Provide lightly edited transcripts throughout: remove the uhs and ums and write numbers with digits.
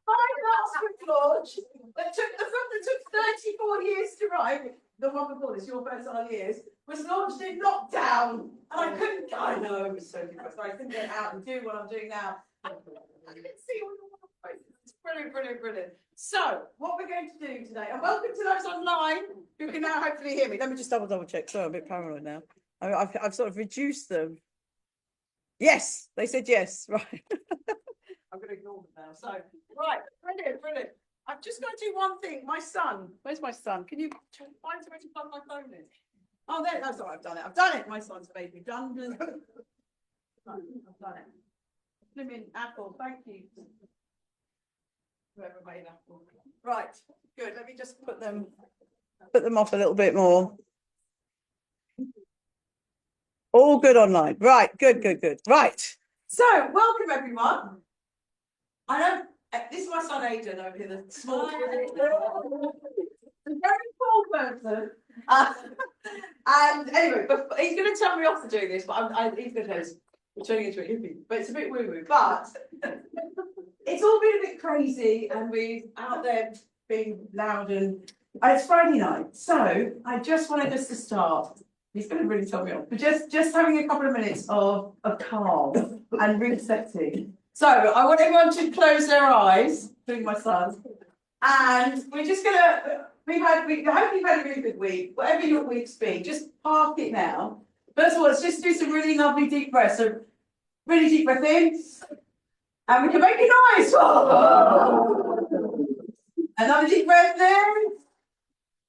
last book launch that took the book that took 34 years to write, the one before this, Your Fertile Years, was launched in lockdown. And I couldn't, I know, it was so depressed. I couldn't get out and do what I'm doing now. I couldn't see all the faces. It's brilliant, brilliant, brilliant. So, what we're going to do today, and welcome to those online who can now hopefully hear me. Let me just double check. Sorry, I'm a bit paranoid now. I've sort of reduced them. Yes, they said yes, right. I'm going to ignore them now. So, right, brilliant, brilliant. I've just got to do one thing. My son, where's my son? Can you find somewhere to plug my phone in? Oh, there, that's all right, I've done it. I've done it. My son's made me done. I've done it. Flipping apple, thank you. Whoever made apple. Right, good. Let me just put them off a little bit more. All good online. Right, good. Right. So, welcome everyone. I know this is my son Aidan over here, the small, the very small person. And anyway, but he's going to tell me off to do this, but he's going to tell us we're turning into a hippie. But it's a bit woo-woo. But it's all been a bit crazy, and we're out there being loud, and it's Friday night. So I just wanted us to start. He's going to really tell me off, but just having a couple of minutes of calm and resetting. So I want everyone to close their eyes, including my son, and we're just going to. I hope you've had a really good week. Whatever your week's been, just park it now. First of all, let's just do some really lovely deep breaths. So, really deep breath in, and we can make a noise. Another deep breath there,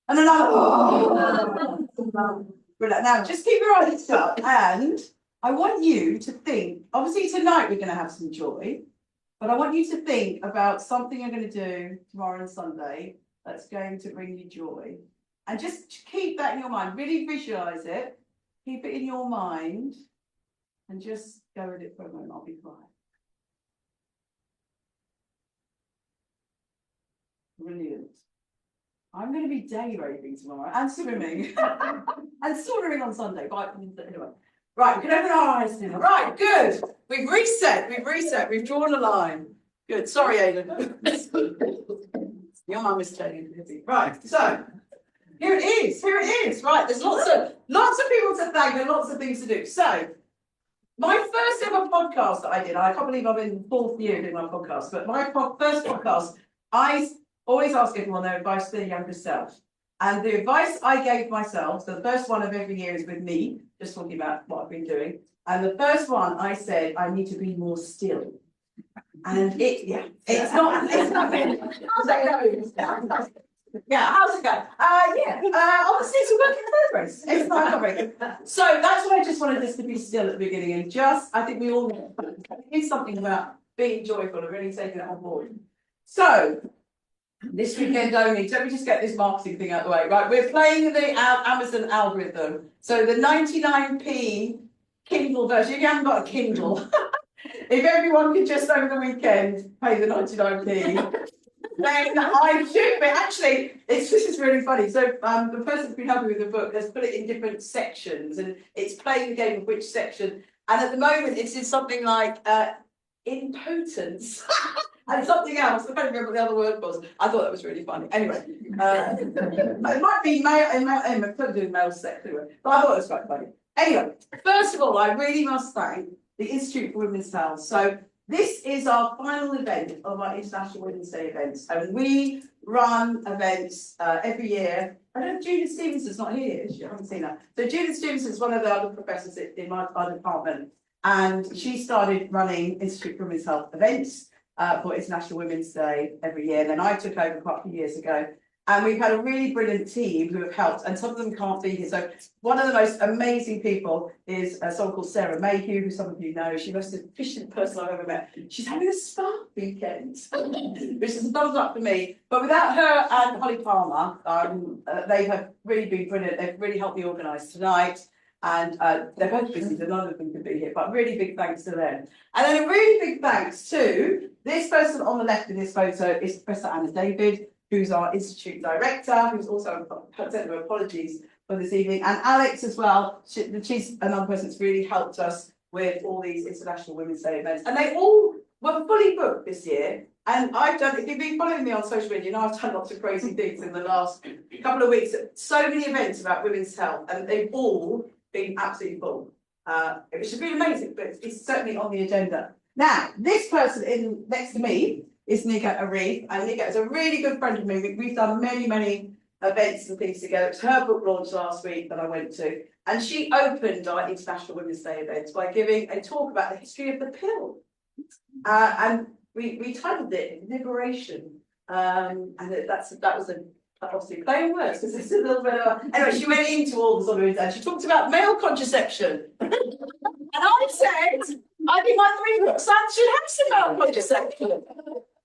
and another. Now, just keep your eyes shut, and I want you to think. Obviously, tonight we're going to have some joy, but I want you to think about something you're going to do tomorrow and Sunday that's going to bring you joy, and just keep that in your mind. Really visualize it, keep it in your mind, and just go with it for a moment. I'll be quiet. Brilliant. I'm going to be day raving tomorrow and swimming and soldering on Sunday. But anyway, right, we can open our eyes now. Right, good. We've reset. We've drawn a line. Good. Sorry, Aidan. Your mum is telling you. Right, so here it is. Right, there's lots of people to thank and lots of things to do. So my first ever podcast that I did, I can't believe I'm in the 4th year doing my podcast, but my first podcast, I always ask everyone their advice to their younger self. And the advice I gave myself, the first one of every year is with me, just talking about what I've been doing. And the first one I said, I need to be more still. And it's not been. How's that going? Yeah, how's it going? Obviously it's a work in progress. It's not covering. So that's why I just wanted us to be still at the beginning, and I think we all know it's something about being joyful and really taking it on board. So this weekend only, let me just get this marketing thing out of the way. Right, we're playing the Amazon algorithm. So the 99p Kindle version, if you haven't got a Kindle, if everyone could just over the weekend pay the 99p, then I should be. Actually, this is really funny. So the person who's been helping with the book has put it in different sections, and it's playing the game of which section. And at the moment, it's in something like impotence. And something else, I can't remember what the other word was. I thought that was really funny. Anyway, it might be male, could do male sex anyway, but I thought it was quite funny. Anyway, first of all, I really must thank the Institute for Women's Health. So this is our final event of our International Women's Day events, and we run events every year. I don't know, Judith Stevenson's not here. I haven't seen her. So Judith Stevenson's one of the other professors in my department, and she started running Institute for Women's Health events for International Women's Day every year. And then I took over quite a few years ago. And we've had a really brilliant team who have helped, and some of them can't be here. So one of the most amazing people is someone called Sarah Mayhew, who some of you know. She's the most efficient person I've ever met. She's having a spa weekend, which is a thumbs up for me. But without her and Holly Palmer, they have really been brilliant. They've really helped me organise tonight. And they're both busy, so none of them can be here. But really big thanks to them. And then a really big thanks to this person on the left in this photo is Professor Anna David, who's our Institute Director, who's also sent her apologies for this evening, and Alex as well. She's another person that's really helped us with all these International Women's Day events. And they all We're fully booked this year. And I've done, if you've been following me on social media, you know I've done lots of crazy things in the last couple of weeks. So many events about women's health, and they've all been absolutely full. It should be amazing, but it's certainly on the agenda. Now, this person in next to me is Niga Arif, and Niga is a really good friend of mine. We've done many events and things together. It's her book launch last week that I went to, and she opened our International Women's Day events by giving a talk about the history of the pill. And we titled it Liberation, and that was obviously play on words because it's a little bit of anyway. She went into all the sort of and she talked about male contraception, and I said I think my 3 sons should have some male contraception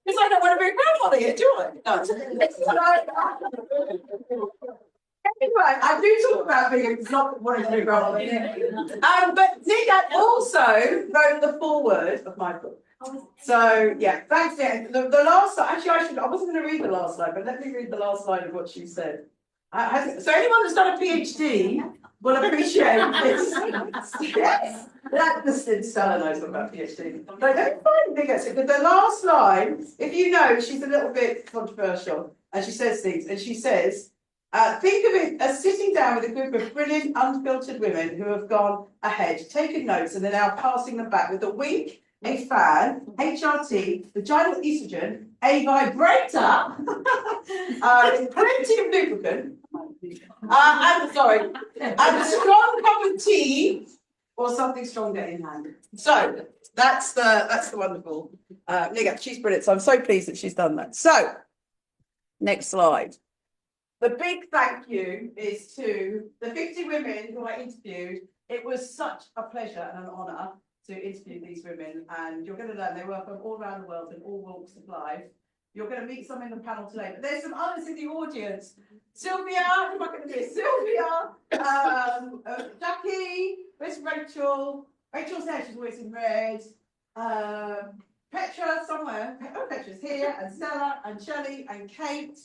because I don't want to be grandmother yet, do I? No. Anyway, I do talk about being not wanting to be grandmother. But Nick also wrote the foreword of my book. So yeah, thanks. Yeah, the last actually I wasn't going to read the last slide, but let me read the last line of what she said. So anyone that's done a PhD will appreciate this. Yes, Stella knows about PhD. But let me find the last line. If you know, she's a little bit controversial, and she says things, and she says, think of it as sitting down with a group of brilliant, unfiltered women who have gone ahead, taken notes, and they're now passing them back with a wink, a fan, HRT, vaginal estrogen, a vibrator, plenty of lubricant, and a strong cup of tea or something stronger in hand. So that's the wonderful Niga. She's brilliant. So I'm so pleased that she's done that. So next slide. The big thank you is to the 50 women who I interviewed. It was such a pleasure and an honour to interview these women, and you're going to learn they work from all around the world in all walks of life. You're going to meet some in the panel today, but there's some others in the audience. Sylvia, who am I going to be? Sylvia, Jackie, where's Rachel? Rachel's there, she's always in red. Petra somewhere. Oh, Petra's here, and Stella, and Shelley, and Kate.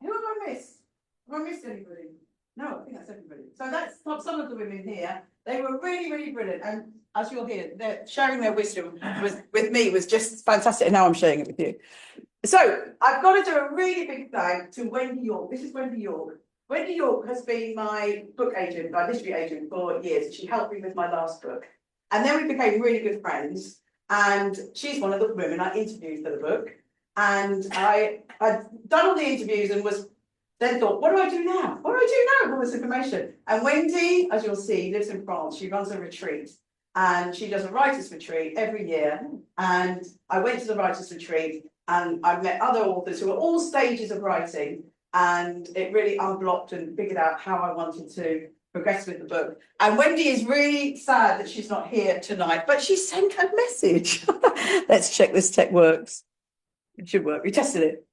Who have I missed? Have I missed anybody? No, I think that's everybody. So that's some of the women here. They were really brilliant, and as you'll hear, they're sharing their wisdom with me was just fantastic, and now I'm sharing it with you. So I've got to do a really big thank to Wendy York. This is Wendy York. Wendy York has been my book agent, my literary agent for years. She helped me with my last book, and then we became really good friends. And she's one of the women I interviewed for the book. And I'd done all the interviews and then thought, what do I do now? What do I do now with all this information? And Wendy, as you'll see, lives in France. She runs a retreat, and she does a writer's retreat every year. And I went to the writer's retreat, and I met other authors who were all stages of writing, and it really unblocked and figured out how I wanted to progress with the book. And Wendy is really sad that she's not here tonight, but she sent a message. Let's check this tech works. It should work. We tested it.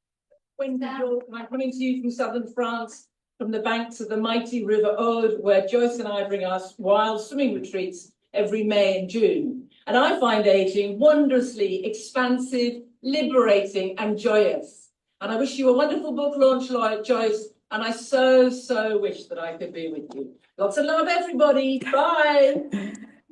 Wendy York, I'm coming to you from southern France, from the banks of the mighty River Aude, where Joyce and I bring our wild swimming retreats every May and June. And I find aging wondrously expansive, liberating, and joyous. And I wish you a wonderful book launch, Joyce, and I so wish that I could be with you. Lots of love, everybody. Bye.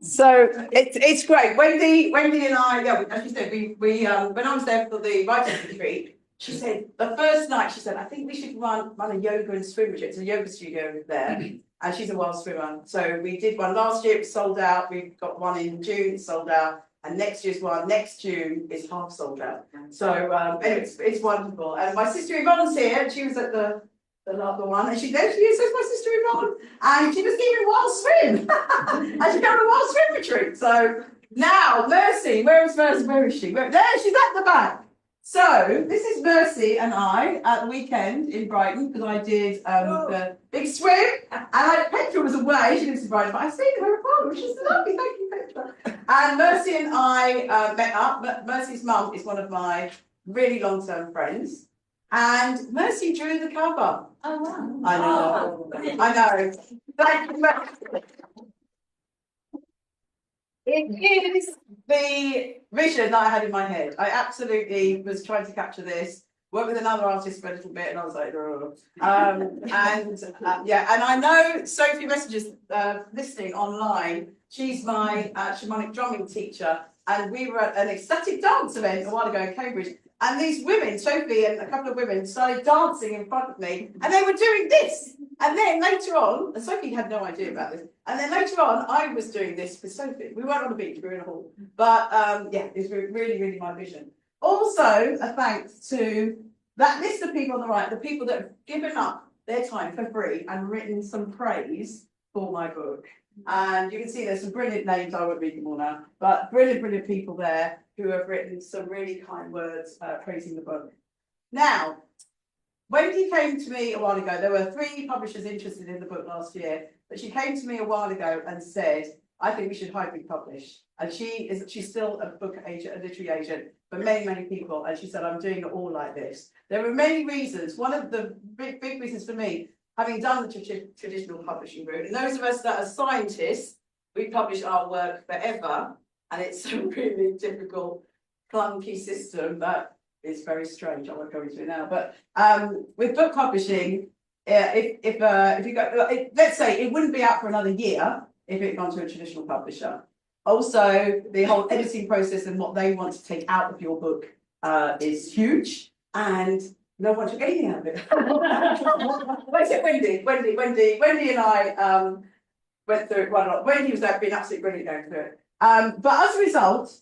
So it's great. Wendy and I, yeah, as you said, we when I was there for the writers retreat, she said the first night she said, I think we should run a yoga and swim retreat. It's a yoga studio there, and she's a wild swimmer. So we did one last year, it was sold out. We've got one in June, it's sold out, and next year's one next June is half sold out. So anyway, it's wonderful. And my sister Yvonne's here, and she was at the one, and she says my sister Yvonne, and she was giving a wild swim, and she got a wild swim retreat. So now Mercy, where is Mercy? Where is she? There, she's at the back. So this is Mercy and I at the weekend in Brighton, because I did the big swim, and Petra was away. She lives in Brighton, but I stayed at her apartment, which is lovely. Thank you, Petra. And Mercy and I met up. Mercy's mum is one of my really long-term friends. And Mercy drew the cover. Oh, wow. I know. I know. Thank you, Mercy. It is the vision that I had in my head. I absolutely was trying to capture this, work with another artist for a little bit, and I was like, yeah, and I know Sophie Messenger's listening online. She's my shamanic drumming teacher, and we were at an ecstatic dance event a while ago in Cambridge. And these women, Sophie and a couple of women, started dancing in front of me, and they were doing this. And then later on, and Sophie had no idea about this, and then later on, I was doing this with Sophie. We weren't on the beach, we were in a hall. But yeah, it's really, really my vision. Also, a thanks to that list of people on the right, the people that have given up their time for free and written some praise for my book. And you can see there's some brilliant names, I won't read them all now, but brilliant people there who have written some really kind words praising the book. Now, Wendy came to me a while ago. There were 3 publishers interested in the book last year, but she came to me a while ago and said, I think we should hybrid publish. And she's still a book agent, a literary agent for many people. And she said, I'm doing it all like this. There are many reasons. One of the big reasons for me, having done the traditional publishing route, and those of us that are scientists, we publish our work forever, and it's a really difficult, clunky system that is very strange. I won't go into it now, but with book publishing, if you go, let's say it wouldn't be out for another year if it had gone to a traditional publisher. Also, the whole editing process and what they want to take out of your book is huge, and no one took anything out of it. Where's it, Wendy? Wendy and I went through it quite a lot. Wendy was been absolutely brilliant going through it. But as a result,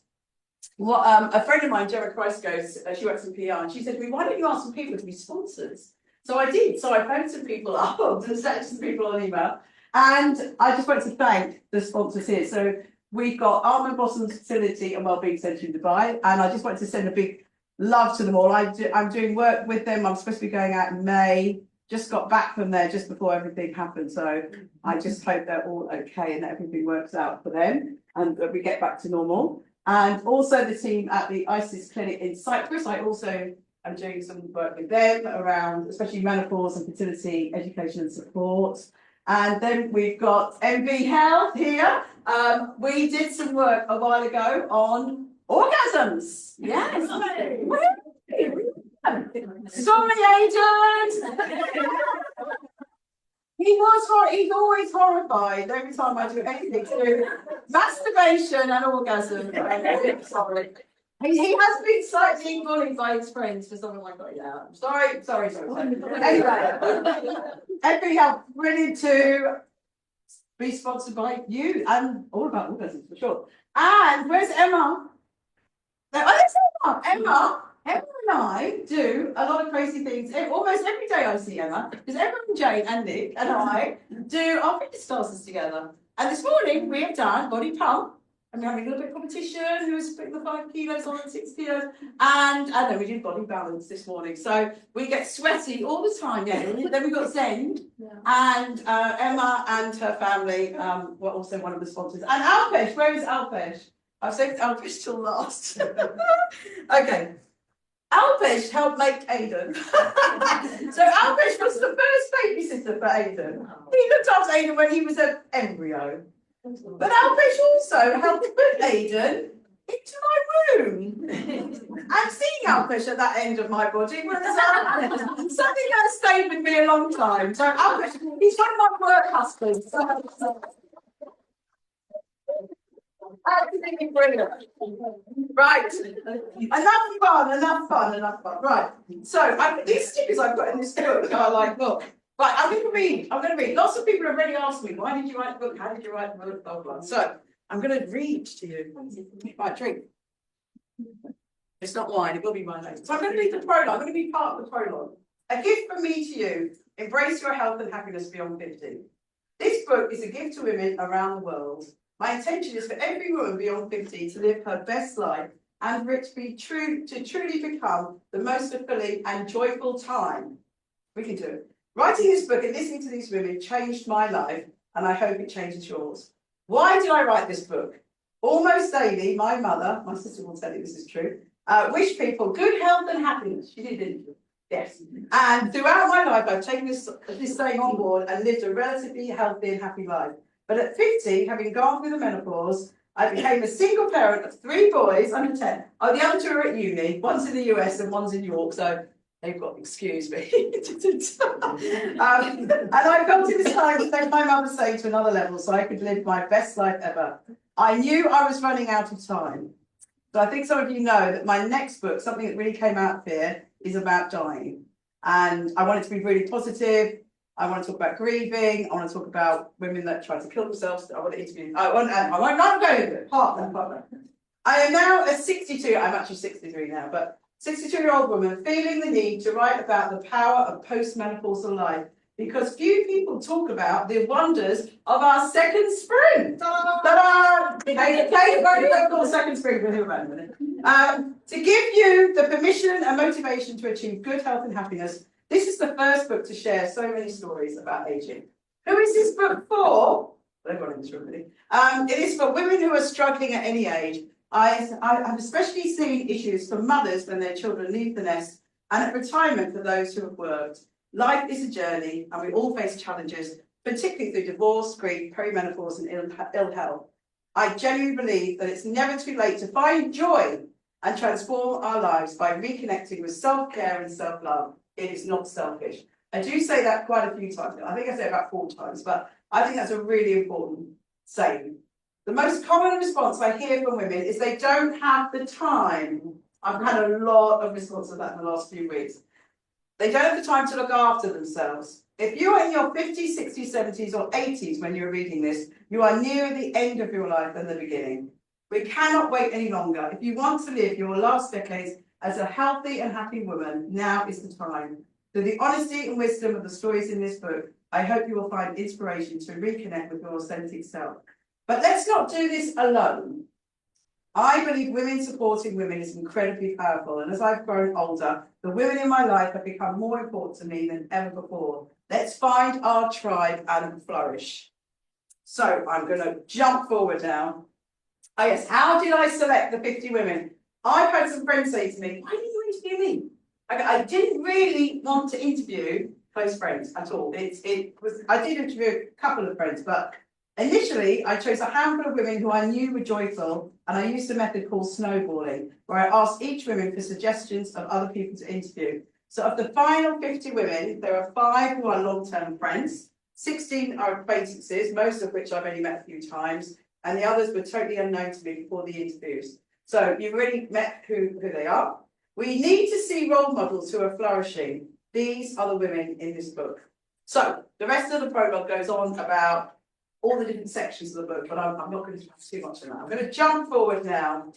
what a friend of mine, Gemma Christ, goes, she works in PR, and she said to me, why don't you ask some people to be sponsors? So I did. So I phoned some people up and sent some people on email. And I just want to thank the sponsors here. So we've got Almond Blossom's Fertility and Wellbeing Centre in Dubai. And I just wanted to send a big love to them all. I'm doing work with them. I'm supposed to be going out in May. Just got back from there just before everything happened. So I just hope they're all okay and that everything works out for them and that we get back to normal. And also the team at the ISIS clinic in Cyprus. I also am doing some work with them around especially menopause and fertility education and support. And then we've got MV Health here. We did some work a while ago on orgasms. Yes. Sorry, agent. He's always horrified every time I do anything to do masturbation and orgasm. Sorry. He has been slightly bullied by his friends for something like that. Yeah. Sorry. Anyway, every help really to be sponsored by you and all about orgasms for sure. And where's Emma? No, oh, there's Emma. Emma and I do a lot of crazy things. Almost every day I see Emma, because Emma and Jane and Nick and I do our fitness classes together. And this morning we have done body pump, and we're having a little bit of competition, who's putting the 5 kilos on and 6 kilos. And then we did body balance this morning. So we get sweaty all the time, yeah. Then we've got Zend, and Emma and her family were also one of the sponsors. And Alpesh, where is Alpesh? I've saved Alpesh till last. Okay. Alpesh helped make Aidan. So Alpesh was the first babysitter for Aidan. He looked after Aidan when he was an embryo. But Alpesh also helped put Aidan into my room. And seeing Alpesh at that end of my body was something that stayed with me a long time. So Alpesh, he's one of my work husbands. Absolutely brilliant. Right. Enough fun. Right. So these stickers I've got in this book are like, look. Right, I'm going to read. Lots of people have already asked me, why did you write the book? How did you write the book? Blah, blah. So I'm going to read to you. Right, drink. It's not wine, it will be wine later. So I'm going to read the prologue. I'm going to be part of the prologue. A gift from me to you. Embrace your health and happiness beyond 50. This book is a gift to women around the world. My intention is for every woman beyond 50 to live her best life and for it to truly become the most fulfilling and joyful time. We can do it. Writing this book and listening to these women changed my life, and I hope it changes yours. Why did I write this book? Almost daily, my mother, my sister will tell you this is true, wished people good health and happiness. She did, didn't she? Yes. And throughout my life, I've taken this saying on board and lived a relatively healthy and happy life. But at 50, having gone through the menopause, I became a single parent of 3 boys under 10. Oh, the other 2 are at uni. One's in the US and one's in York, so they've got, excuse me. And I felt it was time to take my mother's saying to another level so I could live my best life ever. I knew I was running out of time. So I think some of you know that my next book, something that really came out of here, is about dying. And I want it to be really positive. I want to talk about grieving. I want to talk about women that try to kill themselves. I want to interview. I won't go into it. Partner. I am now a 62. I'm actually 63 now, but 62-year-old woman feeling the need to write about the power of postmenopausal life, because few people talk about the wonders of our second spring. Ta-da! Second spring. We'll hear about it in a minute. To give you the permission and motivation to achieve good health and happiness, this is the first book to share so many stories about aging. Who is this book for? Everyone in this room, really. It is for women who are struggling at any age. I've especially seen issues for mothers when their children leave the nest, and at retirement for those who have worked. Life is a journey, and we all face challenges, particularly through divorce, grief, perimenopause, and ill health. I genuinely believe that it's never too late to find joy and transform our lives by reconnecting with self-care and self-love. It is not selfish. I do say that quite a few times. I think I say it about 4 times, but I think that's a really important saying. The most common response I hear from women is they don't have the time. I've had a lot of response to that in the last few weeks. They don't have the time to look after themselves. If you are in your 50s, 60s, 70s, or 80s when you're reading this, you are nearer the end of your life than the beginning. We cannot wait any longer. If you want to live your last decades as a healthy and happy woman, now is the time. Through the honesty and wisdom of the stories in this book, I hope you will find inspiration to reconnect with your authentic self. But let's not do this alone. I believe women supporting women is incredibly powerful, and as I've grown older, the women in my life have become more important to me than ever before. Let's find our tribe and flourish. So I'm going to jump forward now. Oh yes, how did I select the 50 women? I've had some friends say to me, why did you interview me? I didn't really want to interview close friends at all. I did interview a couple of friends, but initially I chose a handful of women who I knew were joyful, and I used a method called snowballing, where I asked each woman for suggestions of other people to interview. So of the final 50 women, there are 5 who are long-term friends, 16 are acquaintances, most of which I've only met a few times, and the others were totally unknown to me before the interviews. So you've already met who they are. We need to see role models who are flourishing. These are the women in this book. So the rest of the prologue goes on about all the different sections of the book, but I'm not going to talk too much on that. I'm going to jump forward now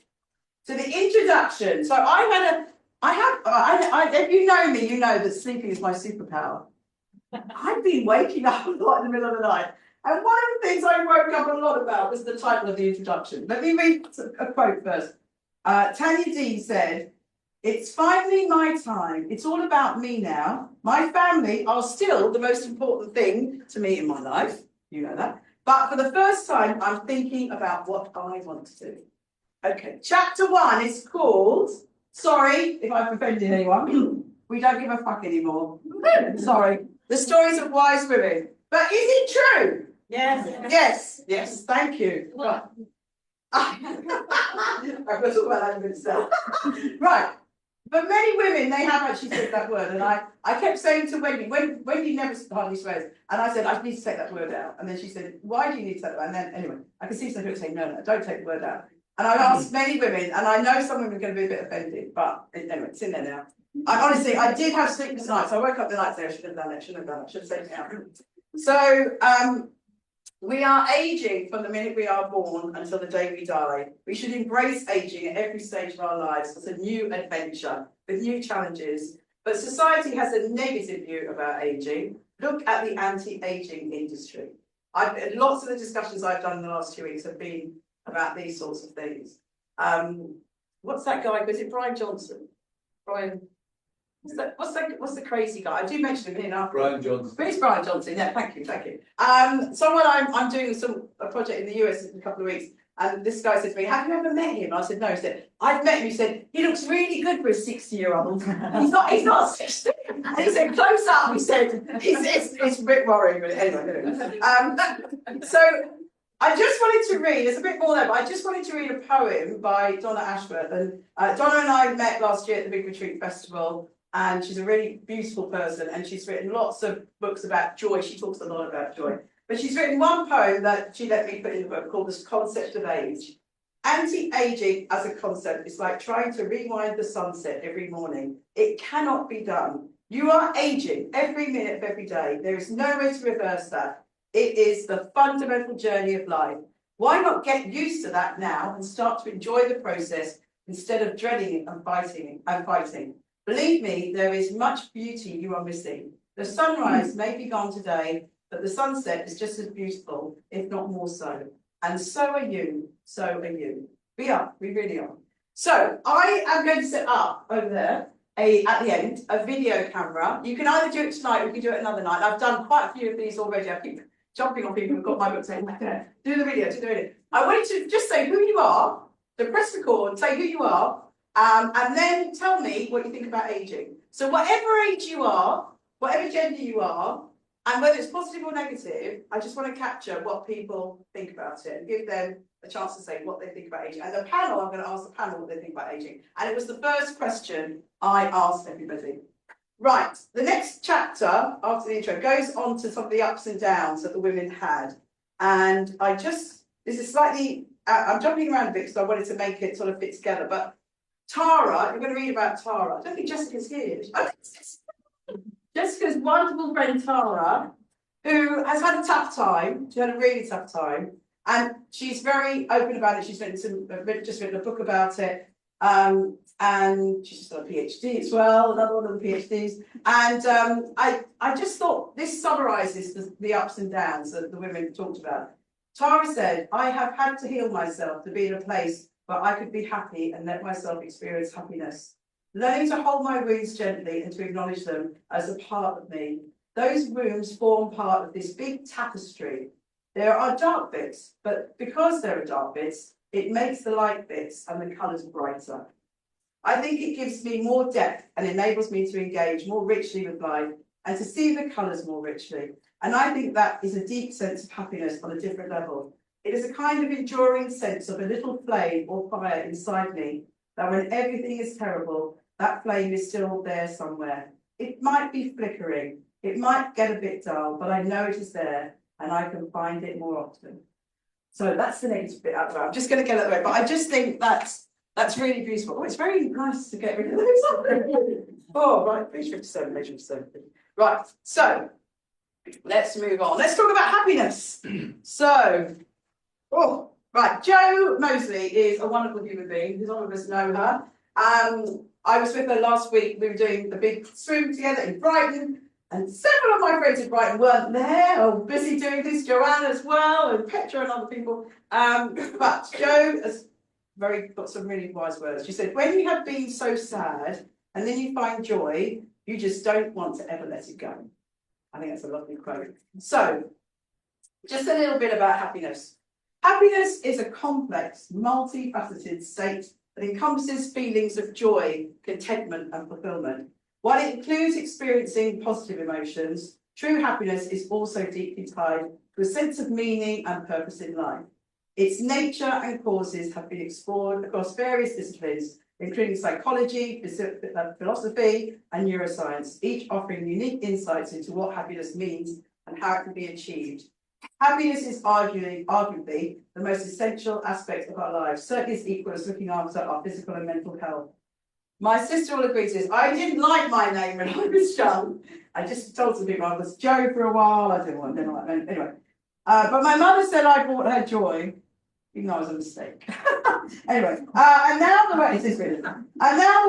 to the introduction. So if you know me, you know that sleeping is my superpower. I've been waking up a lot in the middle of the night. And one of the things I woke up a lot about was the title of the introduction. Let me read a quote first. Tanya D said, "It's finally my time. It's all about me now. My family are still the most important thing to me in my life. You know that. But for the first time, I'm thinking about what I want to do." Okay, chapter 1 is called, sorry if I've offended anyone, we don't give a fuck anymore. Sorry. The stories of wise women. But is it true? Yes. Yes, thank you. Right. I'm going to talk about that in a minute. Right. But many women, they have actually said that word, and I kept saying to Wendy, Wendy never hardly swears, and I said, I need to take that word out. And then she said, why do you need to take that? And then, anyway, I can see some people saying, no, don't take the word out. And I've asked many women, and I know some women are going to be a bit offended, but anyway, it's in there now. I did have sleepless nights. I woke up the night saying, I should have done it, should have taken it out. So, we are aging from the minute we are born until the day we die. We should embrace aging at every stage of our lives as a new adventure with new challenges. But society has a negative view about aging. Look at the anti-aging industry. Lots of the discussions I've done in the last 2 weeks have been about these sorts of things. What's that guy? Was it Brian Johnson? What's the crazy guy? I do mention him here now. Brian Johnson. But it's Brian Johnson, yeah, thank you. Someone I'm doing a project in the US in a couple of weeks, and this guy said to me, have you ever met him? I said, no. He said, I've met him. He said, he looks really good for a 60-year-old. He's not 60. And he said, close up, he said, it's a bit worrying, but anyway. So I just wanted to read, there's a bit more there, but I just wanted to read a poem by Donna Ashworth. And Donna and I met last year at the Big Retreat Festival. And she's a really beautiful person, and she's written lots of books about joy. She talks a lot about joy. But she's written one poem that she let me put in the book called The Concept of Age. Anti-aging as a concept is like trying to rewind the sunset every morning. It cannot be done. You are aging every minute of every day. There is no way to reverse that. It is the fundamental journey of life. Why not get used to that now and start to enjoy the process instead of dreading it and fighting? Believe me, there is much beauty you are missing. The sunrise may be gone today, but the sunset is just as beautiful, if not more so. And so are you, so are you. We are, we really are. So I am going to set up over there, at the end, a video camera. You can either do it tonight or you can do it another night. I've done quite a few of these already. I keep jumping on people who've got my book saying, do the video, do the video. I want you to just say who you are, so press record, say who you are, and then tell me what you think about aging. So whatever age you are, whatever gender you are, and whether it's positive or negative, I just want to capture what people think about it and give them a chance to say what they think about aging. And the panel, I'm going to ask the panel what they think about aging. And it was the first question I asked everybody. Right, the next chapter after the intro goes on to some of the ups and downs that the women had. And this is slightly, I'm jumping around a bit because I wanted to make it sort of fit together. But Tara, you're going to read about Tara. I don't think Jessica's here. Jessica's wonderful friend Tara, who has had a tough time. She had a really tough time. And she's very open about it. She's just written a book about it. And she's just got a PhD as well, another one of the PhDs. And I just thought this summarises the ups and downs that the women talked about. Tara said, I have had to heal myself to be in a place where I could be happy and let myself experience happiness. Learning to hold my wounds gently and to acknowledge them as a part of me. Those wounds form part of this big tapestry. There are dark bits, but because there are dark bits, it makes the light bits and the colours brighter. I think it gives me more depth and enables me to engage more richly with life and to see the colours more richly. And I think that is a deep sense of happiness on a different level. It is a kind of enduring sense of a little flame or fire inside me that when everything is terrible, that flame is still there somewhere. It might be flickering, it might get a bit dull, but I know it is there and I can find it more often. So that's the next bit out of it. I'm just going to get it away, but I just think that's really beautiful. Oh, it's very nice to get rid of this. Oh, right, page 57, page 57. Right, so let's move on. Let's talk about happiness. So, right, Jo Mosley is a wonderful human being. Some of us know her. I was with her last week. We were doing the big swim together in Brighton, and several of my friends in Brighton weren't there or busy doing this. Joanne as well, and Petra and other people. But Jo has got some really wise words. She said, when you have been so sad and then you find joy, you just don't want to ever let it go. I think that's a lovely quote. So, just a little bit about happiness. Happiness is a complex, multifaceted state that encompasses feelings of joy, contentment, and fulfillment. While it includes experiencing positive emotions, true happiness is also deeply tied to a sense of meaning and purpose in life. Its nature and causes have been explored across various disciplines, including psychology, philosophy, and neuroscience, each offering unique insights into what happiness means and how it can be achieved. Happiness is arguably the most essential aspect of our lives, certainly as equal as looking after our physical and mental health. My sister will agree to this. I didn't like my name when I was young. I just told some people I was Jo for a while. I didn't like that name. Anyway, but my mother said I brought her joy, even though it was a mistake. Anyway, and now the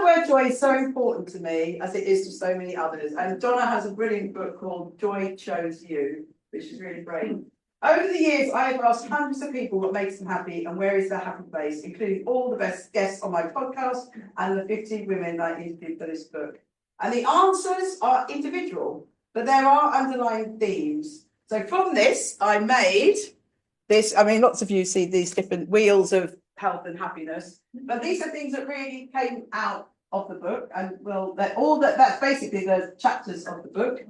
word joy is so important to me as it is to so many others. And Donna has a brilliant book called Joy Chose You, which is really great. Over the years, I have asked hundreds of people what makes them happy and where is their happy place, including all the best guests on my podcast and the 50 women I interviewed for this book. And the answers are individual, but there are underlying themes. So from this, I made this. I mean, lots of you see these different wheels of health and happiness, but these are things that really came out of the book, and that's basically the chapters of the book.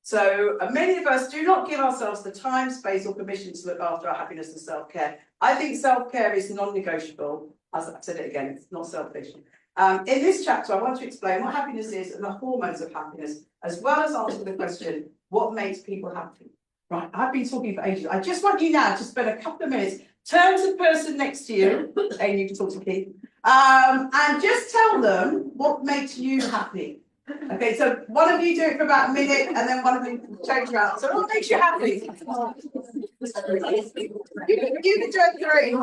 So many of us do not give ourselves the time, space, or permission to look after our happiness and self-care. I think self-care is non-negotiable. As I've said it again, it's not selfish. In this chapter, I want to explain what happiness is and the hormones of happiness, as well as answer the question, what makes people happy? Right, I've been talking for ages. I just want you now to spend a couple of minutes turn to the person next to you, and you can talk to Keith, and just tell them what makes you happy. Okay, so one of you do it for about a minute, and then one of you change around. So what makes you happy? You can do it three.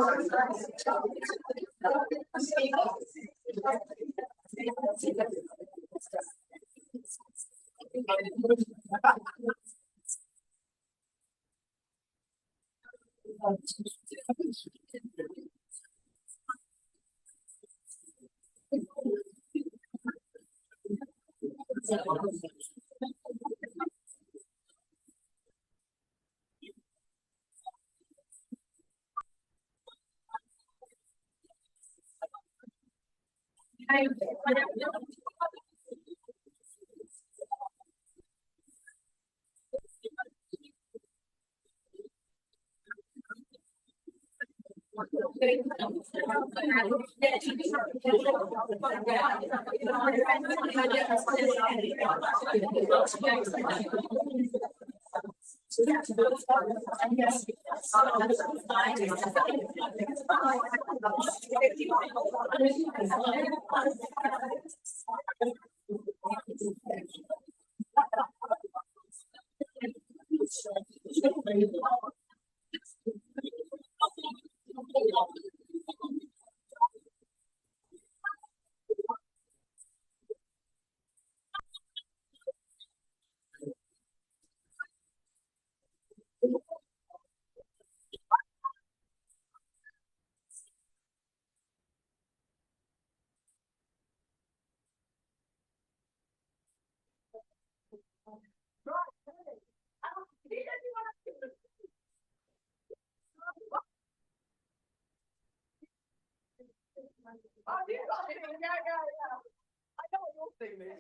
I know what your thing is.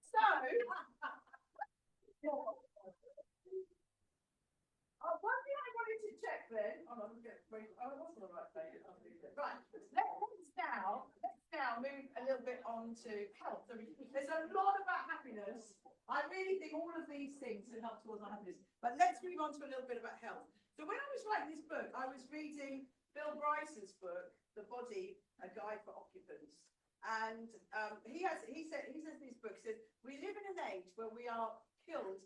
So, one thing I wanted to check then. Oh, I'm going to wait. Oh, that's all right. Right. Let's now move a little bit on to health. So there's a lot about happiness. I really think all of these things can help towards our happiness. But let's move on to a little bit about health. So when I was writing this book, I was reading Bill Bryson's book, The Body, A Guide for Occupants. And he says in his book, he says, we live in an age where we are killed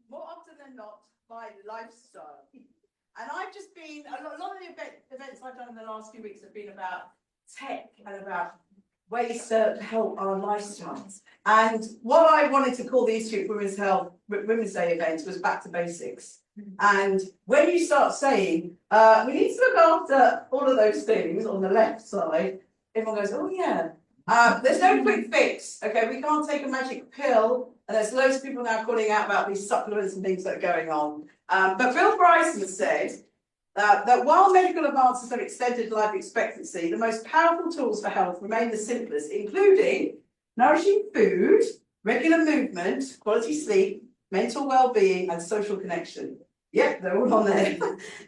more often than not by lifestyle. And I've just been, a lot of the events I've done in the last few weeks have been about tech and about ways to help our lifestyles. And what I wanted to call the Institute for Women's Day events was back to basics. And when you start saying, we need to look after all of those things on the left side, everyone goes, oh yeah. There's no quick fix, okay? We can't take a magic pill, and there's loads of people now calling out about these supplements and things that are going on. But Bill Bryson said that while medical advances have extended life expectancy, the most powerful tools for health remain the simplest, including nourishing food, regular movement, quality sleep, mental well-being, and social connection. Yep, they're all on there.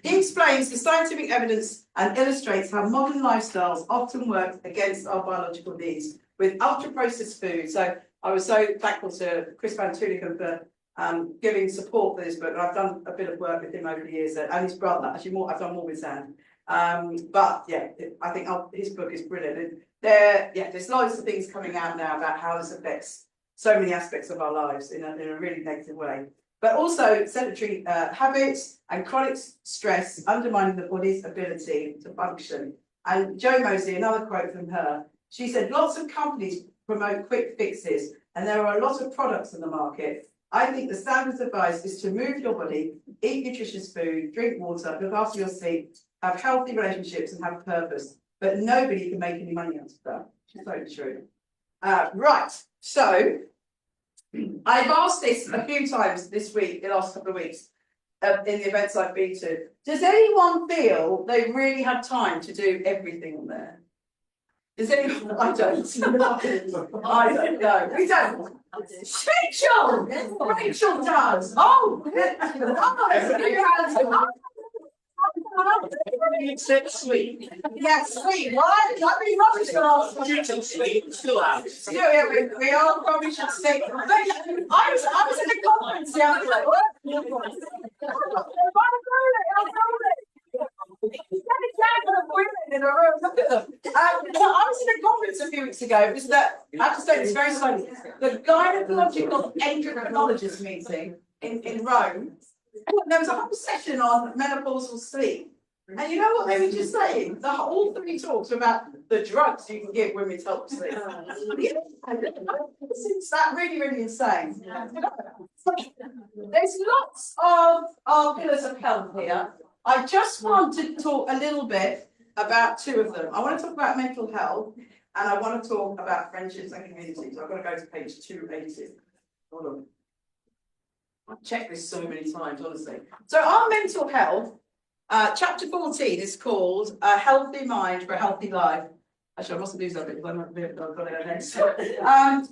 He explains the scientific evidence and illustrates how modern lifestyles often work against our biological needs with ultra-processed food. So I was so thankful to Chris Van Tunicum for giving support for this book. And I've done a bit of work with him over the years, and his brother. Actually, I've done more with Sam. But yeah, I think his book is brilliant. There's loads of things coming out now about how this affects so many aspects of our lives in a really negative way. But also sedentary habits and chronic stress undermining the body's ability to function. And Jo Mosley, another quote from her, she said, lots of companies promote quick fixes and there are a lot of products in the market. I think the standard advice is to move your body, eat nutritious food, drink water, look after your sleep, have healthy relationships and have purpose. But nobody can make any money out of that. It's totally true. Right, so I've asked this a few times this week, the last couple of weeks, in the events I've been to. Does anyone feel they really have time to do everything on there? Does anyone? I don't. I don't know. We don't. Rachel does. Oh, Except sleep. Yes, sleep, right? I've been rubbish the last one. Sleep still out. Yeah, we all probably should sleep. But I was in a conference the other day. What? In a room. Look at them. I was in a conference a few weeks ago. It was that, I have to say this very slowly, the gynecological endocrinologist meeting in Rome. There was a whole session on menopausal sleep. And you know what they were just saying? All three talks were about the drugs you can give women to help sleep. It's that really, really insane. There's lots of pillars of health here. I just want to talk a little bit about two of them. I want to talk about mental health and I want to talk about friendships and communities. I've got to go to page 280. Hold on. I've checked this so many times, honestly. So our mental health, chapter 14 is called A Healthy Mind for a Healthy Life. Actually, I mustn't lose that bit because I've got to go next.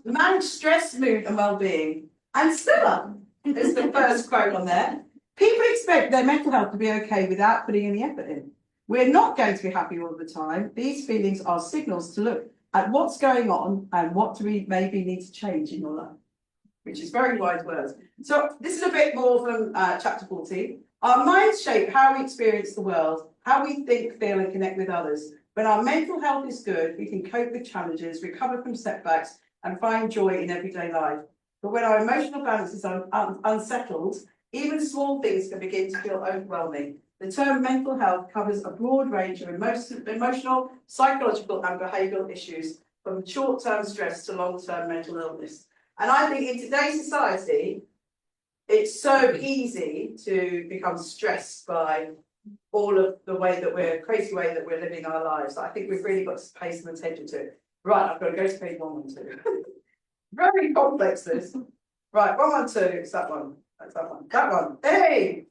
Manage stress, mood and well-being. And Stella is the first quote on there. People expect their mental health to be okay without putting any effort in. We're not going to be happy all the time. These feelings are signals to look at what's going on and what do we maybe need to change in your life, which is very wise words. So this is a bit more from chapter 14. Our minds shape how we experience the world, how we think, feel and connect with others. When our mental health is good, we can cope with challenges, recover from setbacks and find joy in everyday life. But when our emotional balance is unsettled, even small things can begin to feel overwhelming. The term mental health covers a broad range of emotional, psychological and behavioural issues, from short-term stress to long-term mental illness. And I think in today's society, it's so easy to become stressed by all of the crazy way that we're living our lives. I think we've really got to pay some attention to it. Right, I've got to go to page 112. Very complex this. Right, 112, it's that one. That's that one. That one. Hey!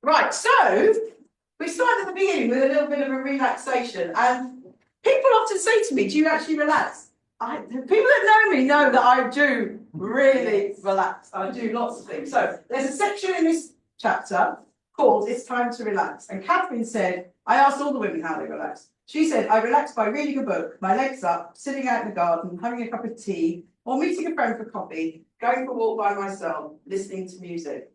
Right, so we started at the beginning with a little bit of a relaxation, and people often say to me, do you actually relax? People that know me know that I do really relax. I do lots of things. So there's a section in this chapter called It's Time to Relax. And Catherine said, I asked all the women how they relax. She said, I relax by reading a book, my legs up, sitting out in the garden, having a cup of tea, or meeting a friend for coffee, going for a walk by myself, listening to music.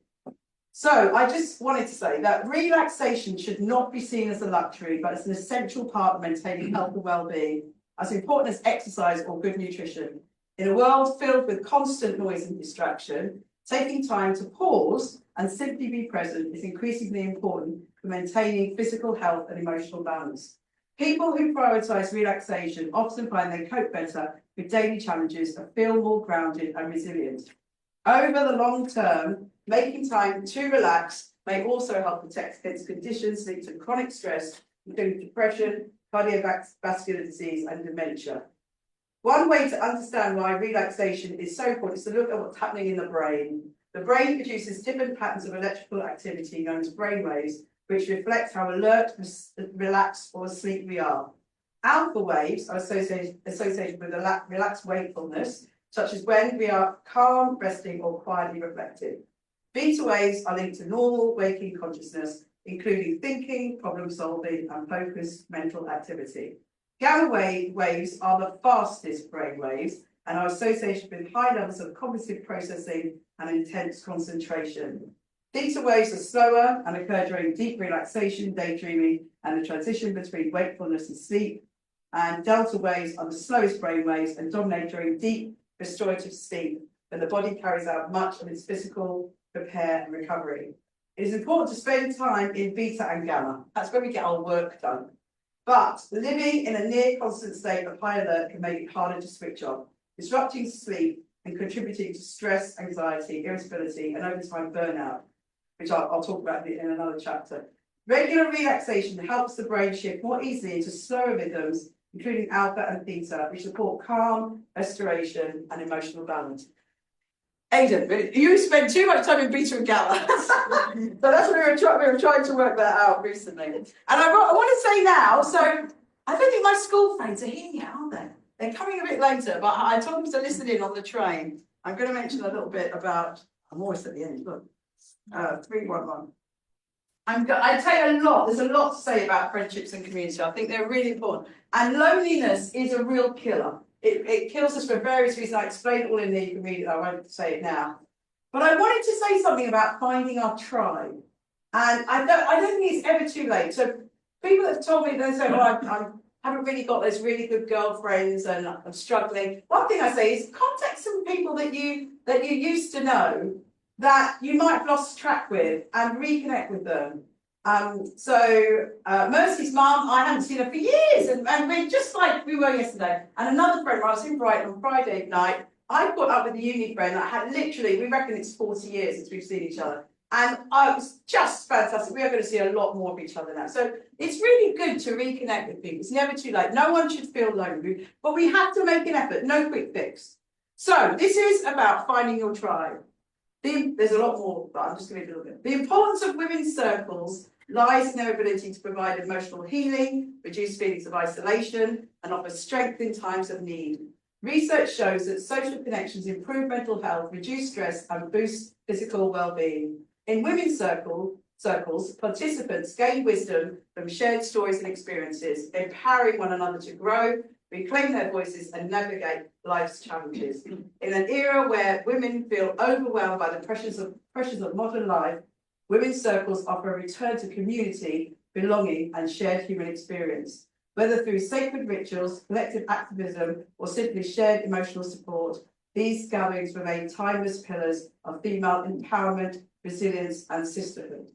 So I just wanted to say that relaxation should not be seen as a luxury, but as an essential part of maintaining health and well-being, as important as exercise or good nutrition. In a world filled with constant noise and distraction, taking time to pause and simply be present is increasingly important for maintaining physical health and emotional balance. People who prioritise relaxation often find they cope better with daily challenges and feel more grounded and resilient. Over the long term, making time to relax may also help protect against conditions linked to chronic stress, including depression, cardiovascular disease and dementia. One way to understand why relaxation is so important is to look at what's happening in the brain. The brain produces different patterns of electrical activity known as brain waves, which reflect how alert, relaxed or asleep we are. Alpha waves are associated with relaxed wakefulness, such as when we are calm, resting or quietly reflective. Beta waves are linked to normal waking consciousness, including thinking, problem solving and focused mental activity. Gamma waves are the fastest brain waves and are associated with high levels of cognitive processing and intense concentration. Theta waves are slower and occur during deep relaxation, daydreaming, and the transition between wakefulness and sleep. And delta waves are the slowest brain waves and dominate during deep restorative sleep, when the body carries out much of its physical repair and recovery. It is important to spend time in beta and gamma. That's where we get our work done. But living in a near constant state of high alert can make it harder to switch on, disrupting sleep and contributing to stress, anxiety, irritability, and over time burnout, which I'll talk about in another chapter. Regular relaxation helps the brain shift more easily into slower rhythms, including alpha and theta, which support calm, restoration, and emotional balance. Aidan, you spend too much time in beta and gamma. So that's what we were trying to work that out recently. And I want to say now, so I don't think my school friends are here yet, are they? They're coming a bit later, but I told them to listen in on the train. I'm going to mention a little bit about, I'm almost at the end, look, 311. I tell you a lot, there's a lot to say about friendships and community. I think they're really important. And loneliness is a real killer. It kills us for various reasons. I explained it all in there, you can read it, I won't say it now. But I wanted to say something about finding our tribe. And I don't think it's ever too late. So people have told me, they say, oh, I haven't really got those really good girlfriends and I'm struggling. One thing I say is contact some people that you used to know that you might have lost track with and reconnect with them. Mercy's mum, I haven't seen her for years, and we're just like we were yesterday. And another friend, when I was in Brighton on Friday night, I caught up with a uni friend that had literally, we reckon it's 40 years since we've seen each other. And it was just fantastic. We are going to see a lot more of each other now. So it's really good to reconnect with people. It's never too late. No one should feel lonely, but we have to make an effort, no quick fix. So this is about finding your tribe. There's a lot more, but I'm just going to do a little bit. The importance of women's circles lies in their ability to provide emotional healing, reduce feelings of isolation, and offer strength in times of need. Research shows that social connections improve mental health, reduce stress, and boost physical well-being. In women's circles, participants gain wisdom from shared stories and experiences, empowering one another to grow, reclaim their voices, and navigate life's challenges. In an era where women feel overwhelmed by the pressures of modern life, women's circles offer a return to community, belonging, and shared human experience. Whether through sacred rituals, collective activism, or simply shared emotional support, these gatherings remain timeless pillars of female empowerment, resilience, and sisterhood.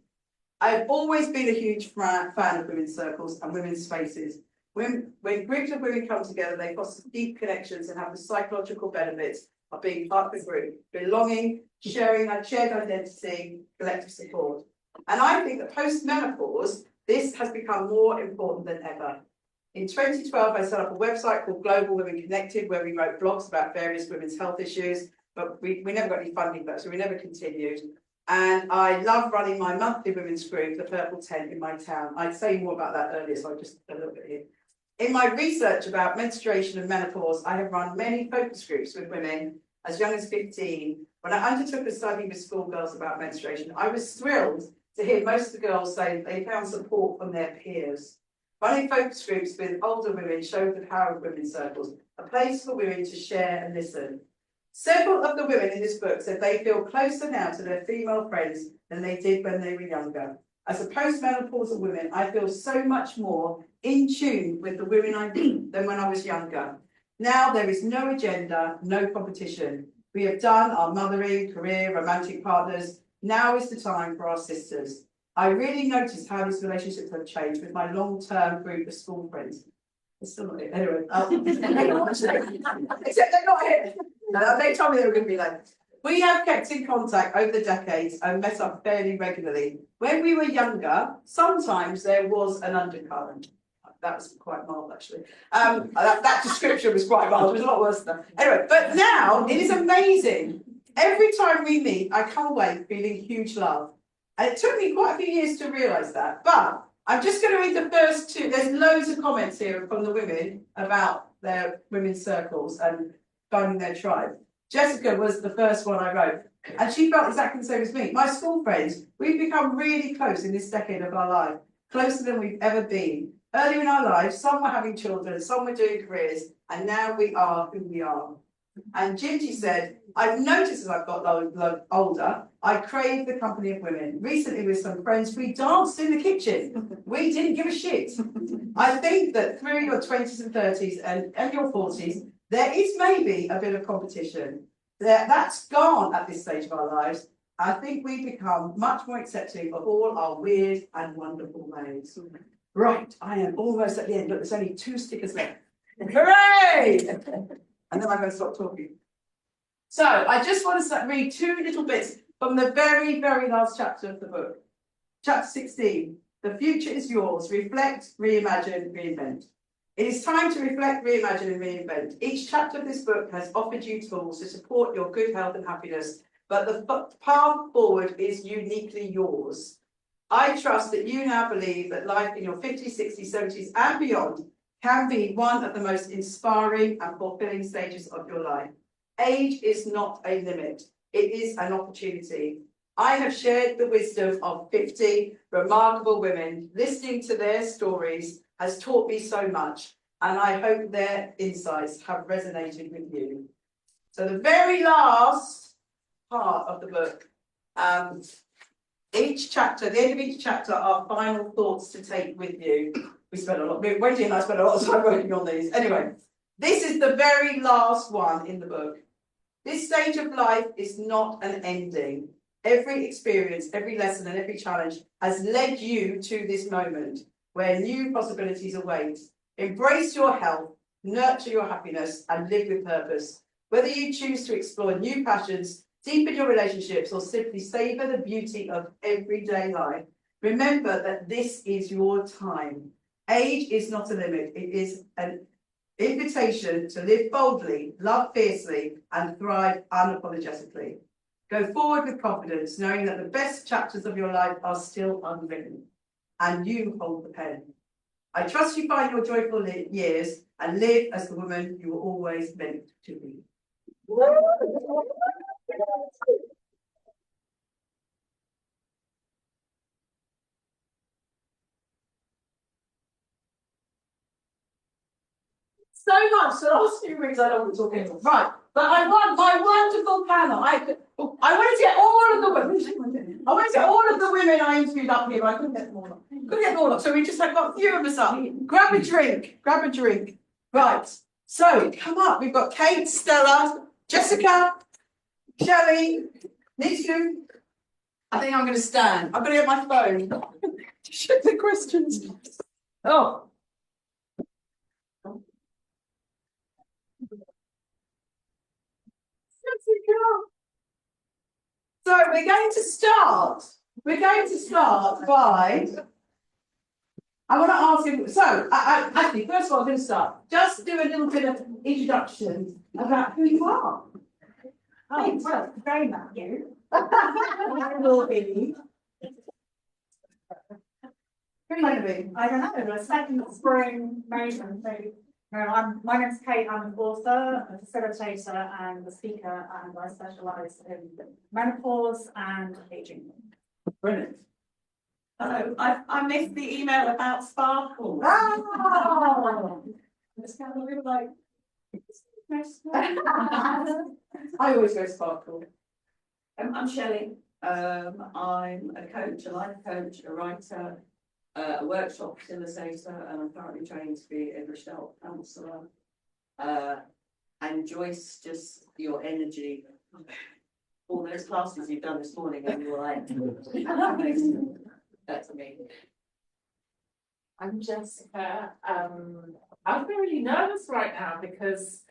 I've always been a huge fan of women's circles and women's spaces. When groups of women come together, they foster deep connections and have the psychological benefits of being part of the group, belonging, sharing a shared identity, collective support. And I think that post-menopause, this has become more important than ever. In 2012, I set up a website called Global Women Connected, where we wrote blogs about various women's health issues, but we never got any funding for that, so we never continued. And I love running my monthly women's group, the Purple Tent, in my town. I'd say more about that earlier, so I'll just a little bit here. In my research about menstruation and menopause, I have run many focus groups with women as young as 15. When I undertook a study with schoolgirls about menstruation, I was thrilled to hear most of the girls say they found support from their peers. Running focus groups with older women showed the power of women's circles, a place for women to share and listen. Several of the women in this book said they feel closer now to their female friends than they did when they were younger. As a postmenopausal woman, I feel so much more in tune with the women I meet than when I was younger. Now there is no agenda, no competition. We have done our mothering, career, romantic partners. Now is the time for our sisters. I really noticed how these relationships have changed with my long-term group of school friends. It's still not here. Anyway, except they're not here. They told me they were going to be late. We have kept in contact over the decades and met up fairly regularly. When we were younger, sometimes there was an undercurrent. That was quite mild, actually. That description was quite mild. It was a lot worse than that. Anyway, but now it is amazing. Every time we meet, I come away feeling huge love. And it took me quite a few years to realise that. But I'm just going to read the first two. There's loads of comments here from the women about their women's circles and finding their tribe. Jessica was the first one I wrote, and she felt exactly the same as me. My school friends, we've become really close in this decade of our life, closer than we've ever been. Earlier in our lives, some were having children, some were doing careers, and now we are who we are. And Gingy said, I've noticed as I've got older, I crave the company of women. Recently with some friends, we danced in the kitchen. We didn't give a shit. I think that through your 20s and 30s and your 40s, there is maybe a bit of competition. That's gone at this stage of our lives. I think we become much more accepting of all our weird and wonderful ways. Right, I am almost at the end. Look, there's only 2 stickers left. Hooray! And then I'm going to stop talking. So I just want to read 2 little bits from the very, very last chapter of the book. Chapter 16, the future is yours. Reflect, reimagine, reinvent. It is time to reflect, reimagine, and reinvent. Each chapter of this book has offered you tools to support your good health and happiness, but the path forward is uniquely yours. I trust that you now believe that life in your 50s, 60s, 70s, and beyond can be one of the most inspiring and fulfilling stages of your life. Age is not a limit. It is an opportunity. I have shared the wisdom of 50 remarkable women. Listening to their stories has taught me so much, and I hope their insights have resonated with you. So the very last part of the book, each chapter, at the end of each chapter, are final thoughts to take with you. Wendy and I spent a lot of time working on these. Anyway, this is the very last one in the book. This stage of life is not an ending. Every experience, every lesson, and every challenge has led you to this moment where new possibilities await. Embrace your health, nurture your happiness, and live with purpose. Whether you choose to explore new passions, deepen your relationships, or simply savor the beauty of everyday life, remember that this is your time. Age is not a limit. It is an invitation to live boldly, love fiercely, and thrive unapologetically. Go forward with confidence, knowing that the best chapters of your life are still unwritten, and you hold the pen. I trust you find your joyful years and live as the woman you were always meant to be. So much. The last few weeks I don't want to talk anymore. Right, but I want my wonderful panel. I wanted to get all of the women. I wanted to get all of the women I interviewed up here, but I couldn't get them all up. Couldn't get them all up. So we just had got a few of us up. Grab a drink. Grab a drink. Right. So come up. We've got Kate, Stella, Jessica, Shelley, Nitu. I think I'm going to stand. I'm going to get my phone to check the questions. Oh. So we're going to start. We're going to start by. I want to ask you. So, actually, first of all, I'm going to start. Just do a little bit of introduction about who you are. Oh, well, very much you. I will be. Who are you going to be? I don't know, a second spring maiden. So, no, my name's Kate. I'm an author, a facilitator, and a speaker, and I specialise in menopause and aging. Brilliant. Hello, I missed the email about sparkles. Oh! It's kind of a little like. I always go sparkle. I'm Shelley. I'm a coach, a life coach, a writer, a workshop facilitator, and I'm currently training to be a Gestalt counsellor. And Joyce, just your energy, all those classes you've done this morning, and you're like, that's amazing. I'm Jessica. I'm really nervous right now because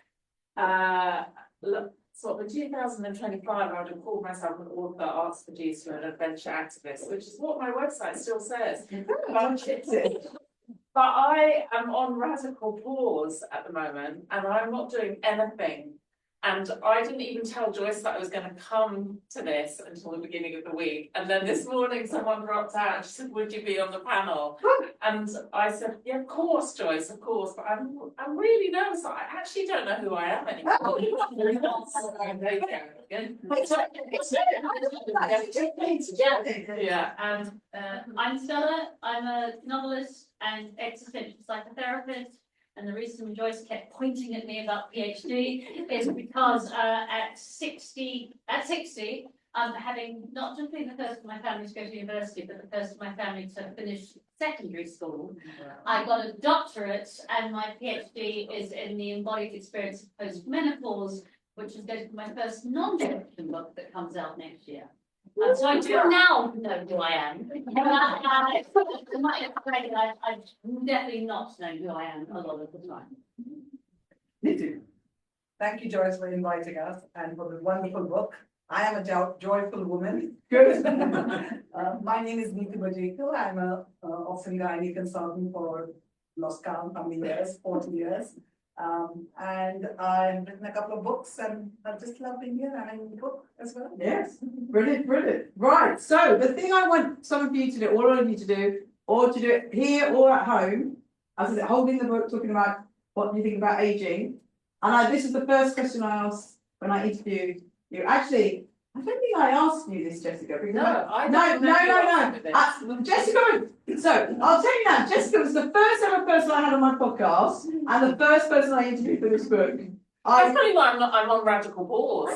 sort of in 2025, I would have called myself an author, arts producer, and adventure activist, which is what my website still says. But I am on radical pause at the moment, and I'm not doing anything. And I didn't even tell Joyce that I was going to come to this until the beginning of the week. And then this morning, someone dropped out and she said, "Would you be on the panel?" And I said, "Yeah, of course, Joyce, of course." But I'm really nervous. I actually don't know who I am anymore. Yeah, and I'm Stella. I'm a novelist and existential psychotherapist. And the reason Joyce kept pointing at me about PhD is because at 60, having not just been the first of my family to go to university, but the first of my family to finish secondary school, I got a doctorate, and my PhD is in the embodied experience of post-menopause, which is going to be my first non-fiction book that comes out next year. So I do now know who I am. I've definitely not known who I am a lot of the time. Me too. Thank you, Joyce, for inviting us and for the wonderful book. I am a joyful woman. Good. My name is Neeti Bajekal. I'm a orphan gynae consultant for lost count how many years, 40 years. And I've written a couple of books, and I just love being here and in the book as well. Yes, brilliant, brilliant. Right, so the thing I want some of you to do, all of you to do, or to do it here or at home, as I said, holding the book, talking about what you think about aging. And this is the first question I asked when I interviewed you. Actually, I don't think I asked you this, Jessica. Because No, I no, don't know you asked me this. Jessica, so I'll tell you now, Jessica was the first ever person I had on my podcast and the first person I interviewed for this book. That's probably why I'm on radical pause.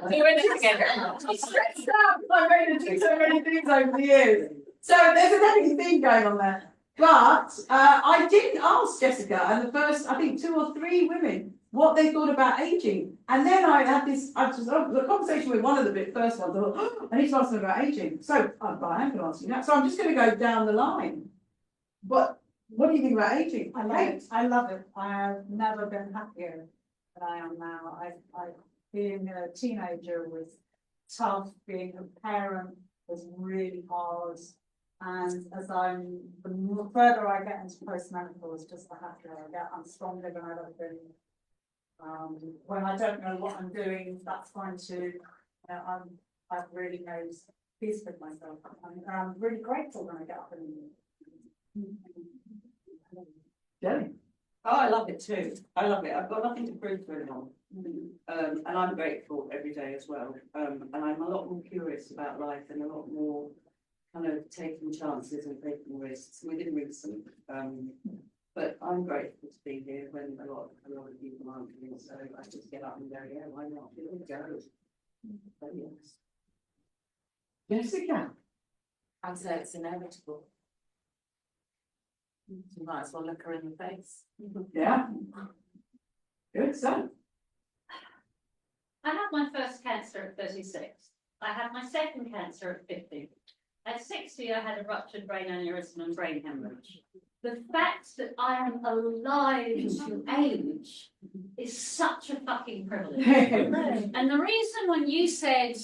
Doing it again. I'm stressed out because I've made her do so many things over the years. So there's a definitely theme going on there. But I didn't ask Jessica and the first, I think, 2 or 3 women what they thought about aging. And then I had this, the conversation with one of the first ones, I thought, oh, I need to ask them about aging. So I am going to ask you that. So I'm just going to go down the line. But what do you think about aging? I love it. I love it. I have never been happier than I am now. Being a teenager was tough. Being a parent was really hard. And the further I get into postmenopause, just the happier I get. I'm stronger than I've ever been. When I don't know what I'm doing, that's fine too. I've really made peace with myself. I'm really grateful when I get up in the morning. Jenny? Oh, I love it too. I love it. I've got nothing to prove to anyone. And I'm grateful every day as well. And I'm a lot more curious about life and a lot more kind of taking chances and taking risks within reason. But I'm grateful to be here when a lot of people aren't doing so. I just get up and go, yeah, why not? Here we go. But yes. Jessica? I'd say it's inevitable. You might as well look her in the face. Yeah. Good, so. I had my first cancer at 36. I had my second cancer at 50. At 60, I had a ruptured brain aneurysm and brain hemorrhage. The fact that I am alive to age is such a fucking privilege. And the reason when you said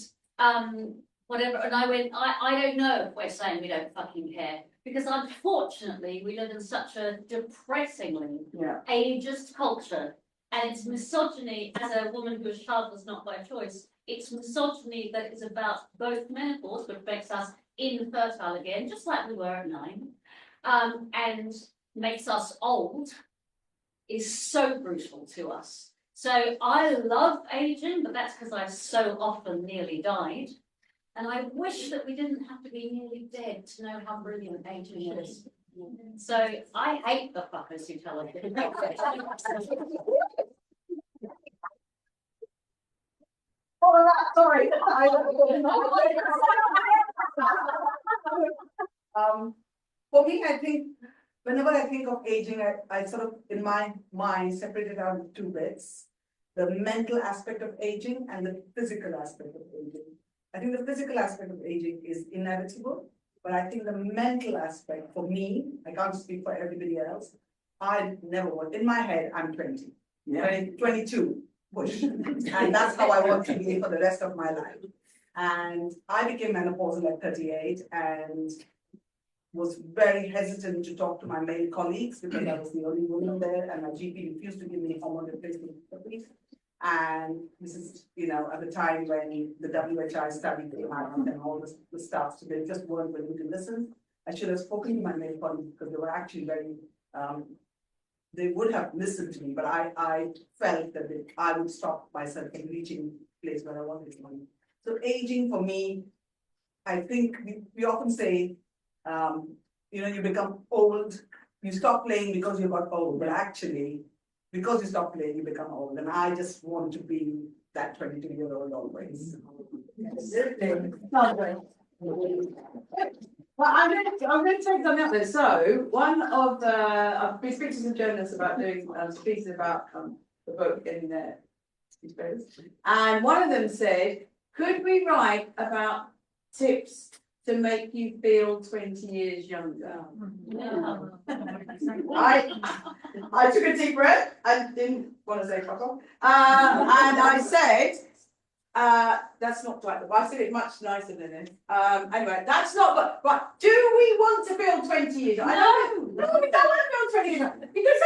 whatever, and I went, I don't know if we're saying we don't fucking care, because unfortunately we live in such a depressingly ageist culture, and it's misogyny. As a woman who is childless not by choice, it's misogyny that is about both menopause, which makes us infertile again, just like we were at 9. And makes us old, is so brutal to us. So I love aging, but that's because I've so often nearly died. And I wish that we didn't have to be nearly dead to know how brilliant aging is. So I hate the fuckers who tell us. Sorry. For me, I think whenever I think of aging, I sort of, in my mind, separate it out into 2 bits: the mental aspect of aging and the physical aspect of aging. I think the physical aspect of aging is inevitable, but I think the mental aspect, for me, I can't speak for everybody else. I never was. In my head, I'm 20, 22, push. And that's how I want to be for the rest of my life. And I became menopausal at 38 and was very hesitant to talk to my male colleagues because I was the only woman there, and my GP refused to give me hormone replacement therapy. And this is, at the time when the WHI study came out and all the stuff, so they just weren't willing to listen. I should have spoken to my male colleagues because they were actually very, they would have listened to me, but I felt that I would stop myself from reaching a place where I wanted to be. So aging for me, I think we often say, you become old, you stop playing because you got old, but actually, because you stop playing, you become old. And I just want to be that 22-year-old always. Well, I'm going to take something up there. So, one of the, I've been speaking to some journalists about doing pieces about the book in there, and one of them said, could we write about tips to make you feel 20 years younger? Yeah. I took a deep breath and didn't want to say fuck off. And I said, that's not quite the I said it much nicer than this. Anyway, that's not, but do we want to feel 20 years? No. No, we don't want to feel 20 years. Because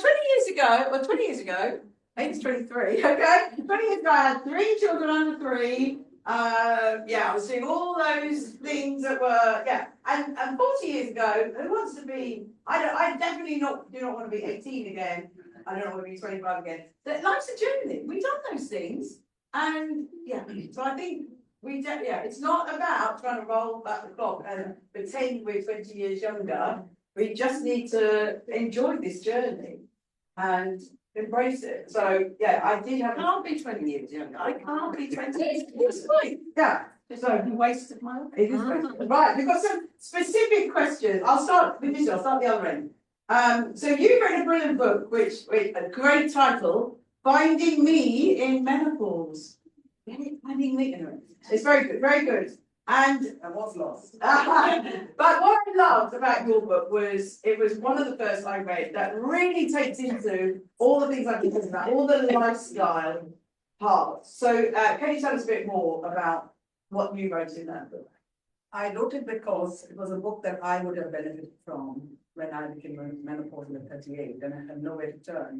20 years ago, I think it's 23, okay? 20 years ago, I had 3 children under 3. I was doing all those things that were, and 40 years ago, who wants to be, I definitely do not want to be 18 again. I don't want to be 25 again. Life's a journey. We've done those things. And yeah, so I think it's not about trying to roll back the clock and pretend we're 20 years younger. We just need to enjoy this journey and embrace it. So yeah, I did have. I can't be 20 years younger. I can't be 20 years. It's fine. Yeah. So You wasted my life. it is wasted. Right. We've got some specific questions. I'll start with this. I'll start the other end. So you've written a brilliant book, which a great title, "Finding Me in Menopause." Finding me. Anyway, it's very good. Very good. And I was lost. but what I loved about your book was it was one of the first I read that really takes into all the things I've been talking about, all the lifestyle parts. So can you tell us a bit more about what you wrote in that book? I wrote it because it was a book that I would have benefited from when I became menopausal at 38 and I had nowhere to turn,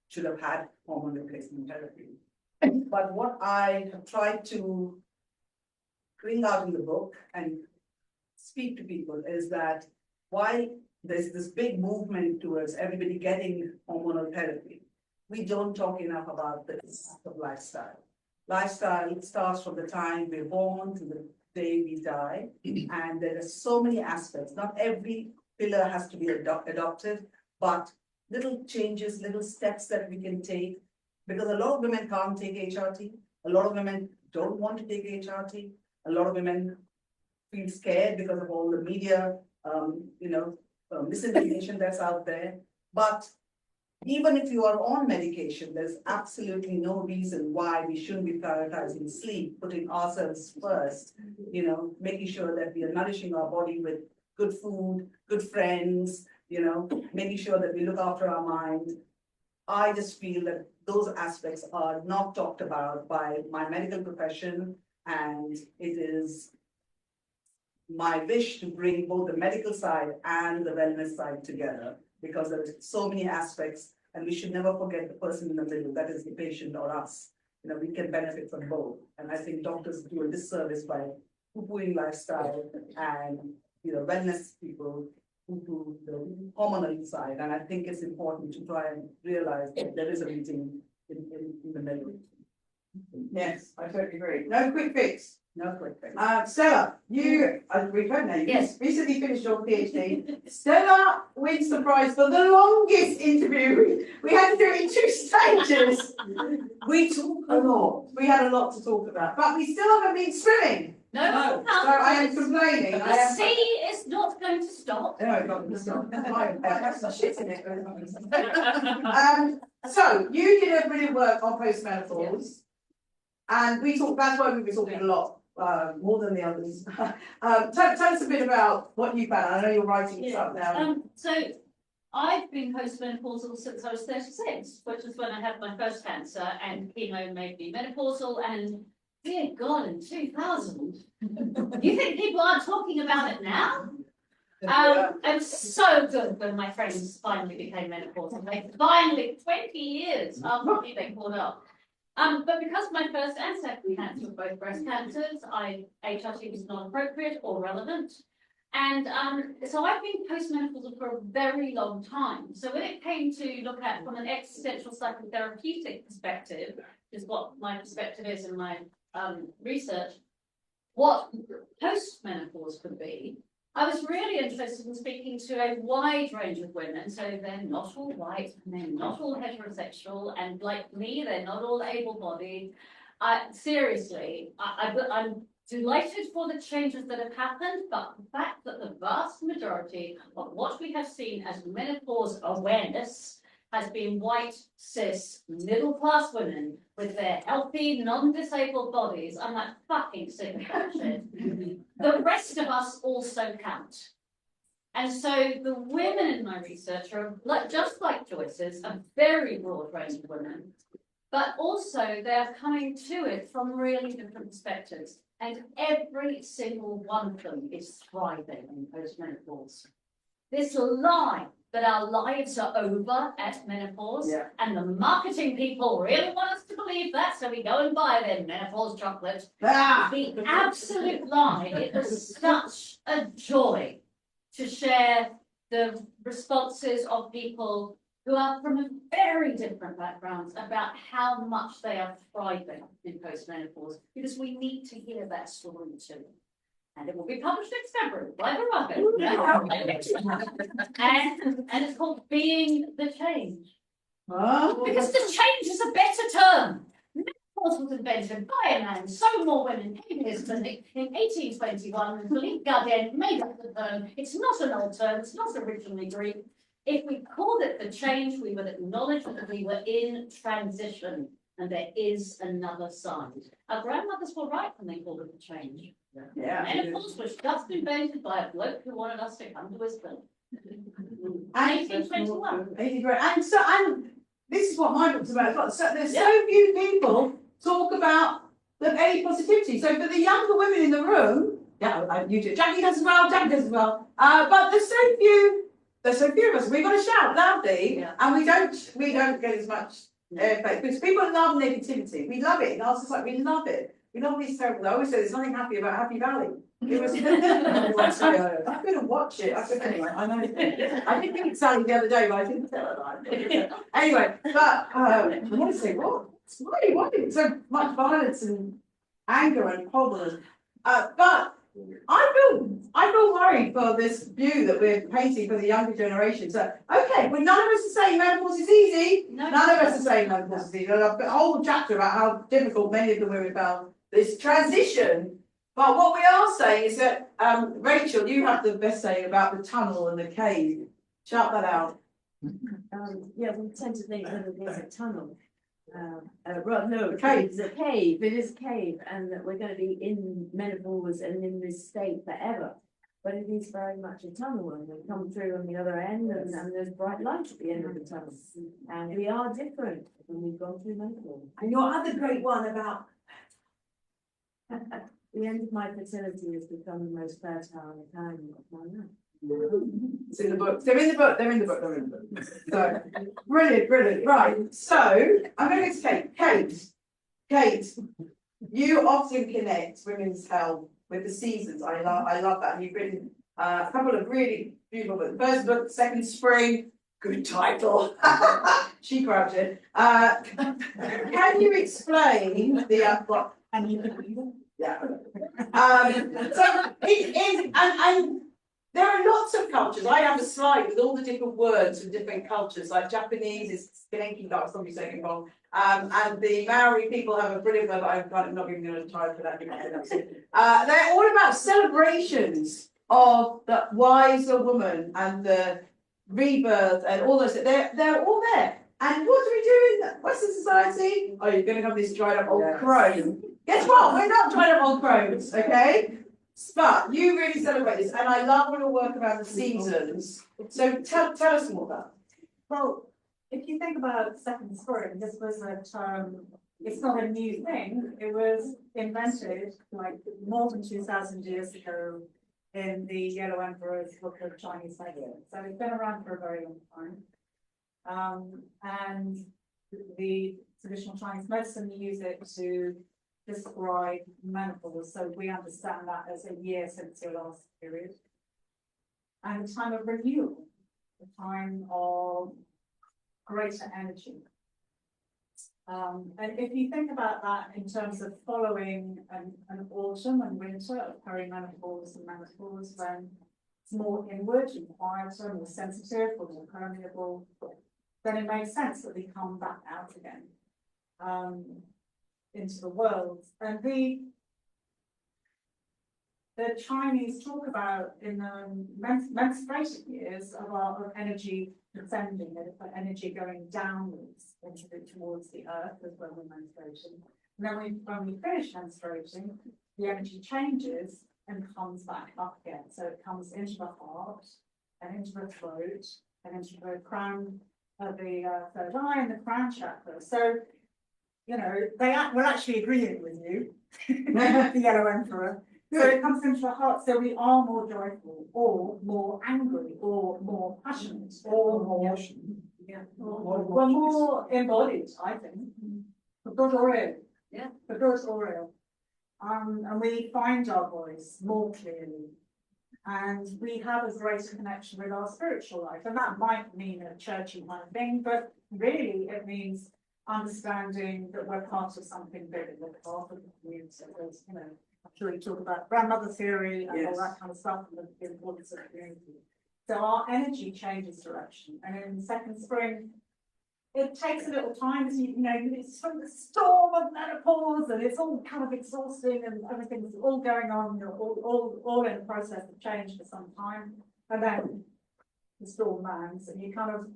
should have had hormone replacement therapy. But what I have tried to bring out in the book and speak to people is that while there's this big movement towards everybody getting hormonal therapy, we don't talk enough about the impact of lifestyle. Lifestyle starts from the time we're born to the day we die, and there are so many aspects. Not every pillar has to be adopted, but little changes, little steps that we can take, because a lot of women can't take HRT, a lot of women don't want to take HRT, a lot of women feel scared because of all the media, misinformation that's out there. But even if you are on medication, there's absolutely no reason why we shouldn't be prioritizing sleep, putting ourselves first, making sure that we are nourishing our body with good food, good friends, making sure that we look after our mind. I just feel that those aspects are not talked about by my medical profession, and it is my wish to bring both the medical side and the wellness side together, because there are so many aspects, and we should never forget the person in the middle, that is the patient or us. We can benefit from both. And I think doctors do a disservice by poo-pooing lifestyle and wellness people who the hormonal side. And I think it's important to try and realize that there is a meeting in the middle. Yes, I totally agree. No quick fix. No quick fix. Stella, you, we've heard now, you Yes. recently finished your PhD. Stella wins the prize for the longest interview. We had to do it in 2 stages. We talk a lot. We had a lot to talk about, but we still haven't been swimming. No, So I am complaining. the sea is not going to stop. No, it's not going to stop. That's some shit in it. So you did a brilliant work on postmenopause, and we talked. That's why we were talking a lot, more than the others. Tell us a bit about what you found. I know you're writing this up now. So I've been postmenopausal since I was 36, which is when I had my first cancer, and chemo made me menopausal, and dear God, in 2000. You think people aren't talking about it now? It was so good when my friends finally became menopausal. They finally, 20 years after me, they caught up. But because my first and second cancer were both breast cancers, HRT was not appropriate or relevant. And so I've been postmenopausal for a very long time. So when it came to look at from an existential psychotherapeutic perspective, which is what my perspective is in my research, what postmenopause could be, I was really interested in speaking to a wide range of women. So they're not all white, and they're not all heterosexual, and like me, they're not all able-bodied. Seriously, I'm delighted for the changes that have happened, but the fact that the vast majority of what we have seen as menopause awareness has been white, cis, middle-class women with their healthy, non-disabled bodies. I'm like, fucking sick of that shit. The rest of us also count. And so the women in my research are just like Joyce's, a very broad range of women, but also they're coming to it from really different perspectives. And every single one of them is thriving in postmenopause. This lie that our lives are over at menopause, and the marketing people really want us to believe that, so we go and buy their menopause chocolate. The absolute lie. It was such a joy to share the responses of people who are from very different backgrounds about how much they are thriving in postmenopause, because we need to hear that story too. And it will be published next February by and it's called Being the Change. Because the change is a better term. Menopause was invented by a man, so more women came in his clinic in 1821, and Philippe Gardien made up the term. It's not an old term, it's not originally Greek. If we called it the change, we would acknowledge that we were in transition, and there is another side. Our grandmothers were right when they called it the change. Yeah. Menopause was just invented by a bloke who wanted us to come to his clinic. 1821. And this is what my book's about as well. So there's so few people talk about the any positivity. So for the younger women in the room, you do. Jackie does as well. Jackie does as well. But there's so few. There's so few of us. We've got to shout loudly, and we don't get as much effect because people love negativity. We love it. In our society, we love it. We love these terrible. I always say there's nothing happy about Happy Valley. It was. I'm going to watch it. Anyway, I know. I did think it's Sally the other day, but I didn't tell her that. Anyway, but I want to say, what? Why so much violence and anger and problems? But I feel worried for this view that we're painting for the younger generation. So, okay, well, none of us are saying menopause is easy. None of us are saying menopause is easy. There's a whole chapter about how difficult many of the women found this transition. But what we are saying is that, Rachel, you have the best saying about the tunnel and the cave. Shout that out. Yeah, we tend to think that there's a tunnel. Well, no, it's a cave. It is a cave, and that we're going to be in menopause and in this state forever. But it is very much a tunnel, and we come through on the other end, and there's bright light at the end of the tunnel. And we are different when we've gone through menopause. And your other great one about The end of my fertility has become the most fertile time of my life. it's in the book. They're in the book. So brilliant. Right. So I'm going to take Kate. You often connect women's health with the seasons. I love that. And you've written a couple of really beautiful books. First book, Second Spring. Good title. She grabbed it. Can you explain the And you can read it. Yeah. So it is, and there are lots of cultures. I have a slide with all the different words from different cultures, like Japanese is Skenenki, that was probably saying it wrong. And the Maori people have a brilliant word, but I'm not even going to try for that. They're all about celebrations of the wiser woman and the rebirth and all those. They're all there. And what do we do in Western society? Oh, you're going to have this dried up old crone. Guess what? We're not dried up old crones, okay? But you really celebrate this, and I love your work around the seasons. So tell us more about it. Well, if you think about Second Spring, this was a term, it's not a new thing. It was invented like more than 2,000 years ago in the Yellow Emperor's book of Chinese medicine. So it's been around for a very long time. And the traditional Chinese medicine use it to describe menopause. So we understand that as a year since your last period. And a time of renewal, a time of greater energy. And if you think about that in terms of following an autumn and winter of perimenopause and menopause, when it's more inward and quieter, more sensitive, or more permeable, then it makes sense that we come back out again into the world. And the Chinese talk about in the menstruation years of energy descending, energy going downwards towards the earth as well as menstruation. And then when we finish menstruating, the energy changes and comes back up again. So it comes into the heart and into the throat and into the crown of the third eye and the crown chakra. So, you know, we're actually agreeing with you, the Yellow Emperor. So it comes into the heart, so we are more joyful, or more angry, or more passionate, or more, we're more embodied, I think. For good or ill. Yeah. For good or ill. And we find our voice more clearly. And we have a greater connection with our spiritual life, and that might mean a churchy kind of thing, but really it means understanding that we're part of something bigger, we're part of the community. There's, you know, I'm sure you talk about grandmother theory and all that kind of stuff, and the importance of the community. So our energy changes direction, and in second spring, it takes a little time, as you know, it's from the storm of menopause, and it's all kind of exhausting, and everything's all going on, you're all in the process of change for some time, and then the storm lands, and you kind of,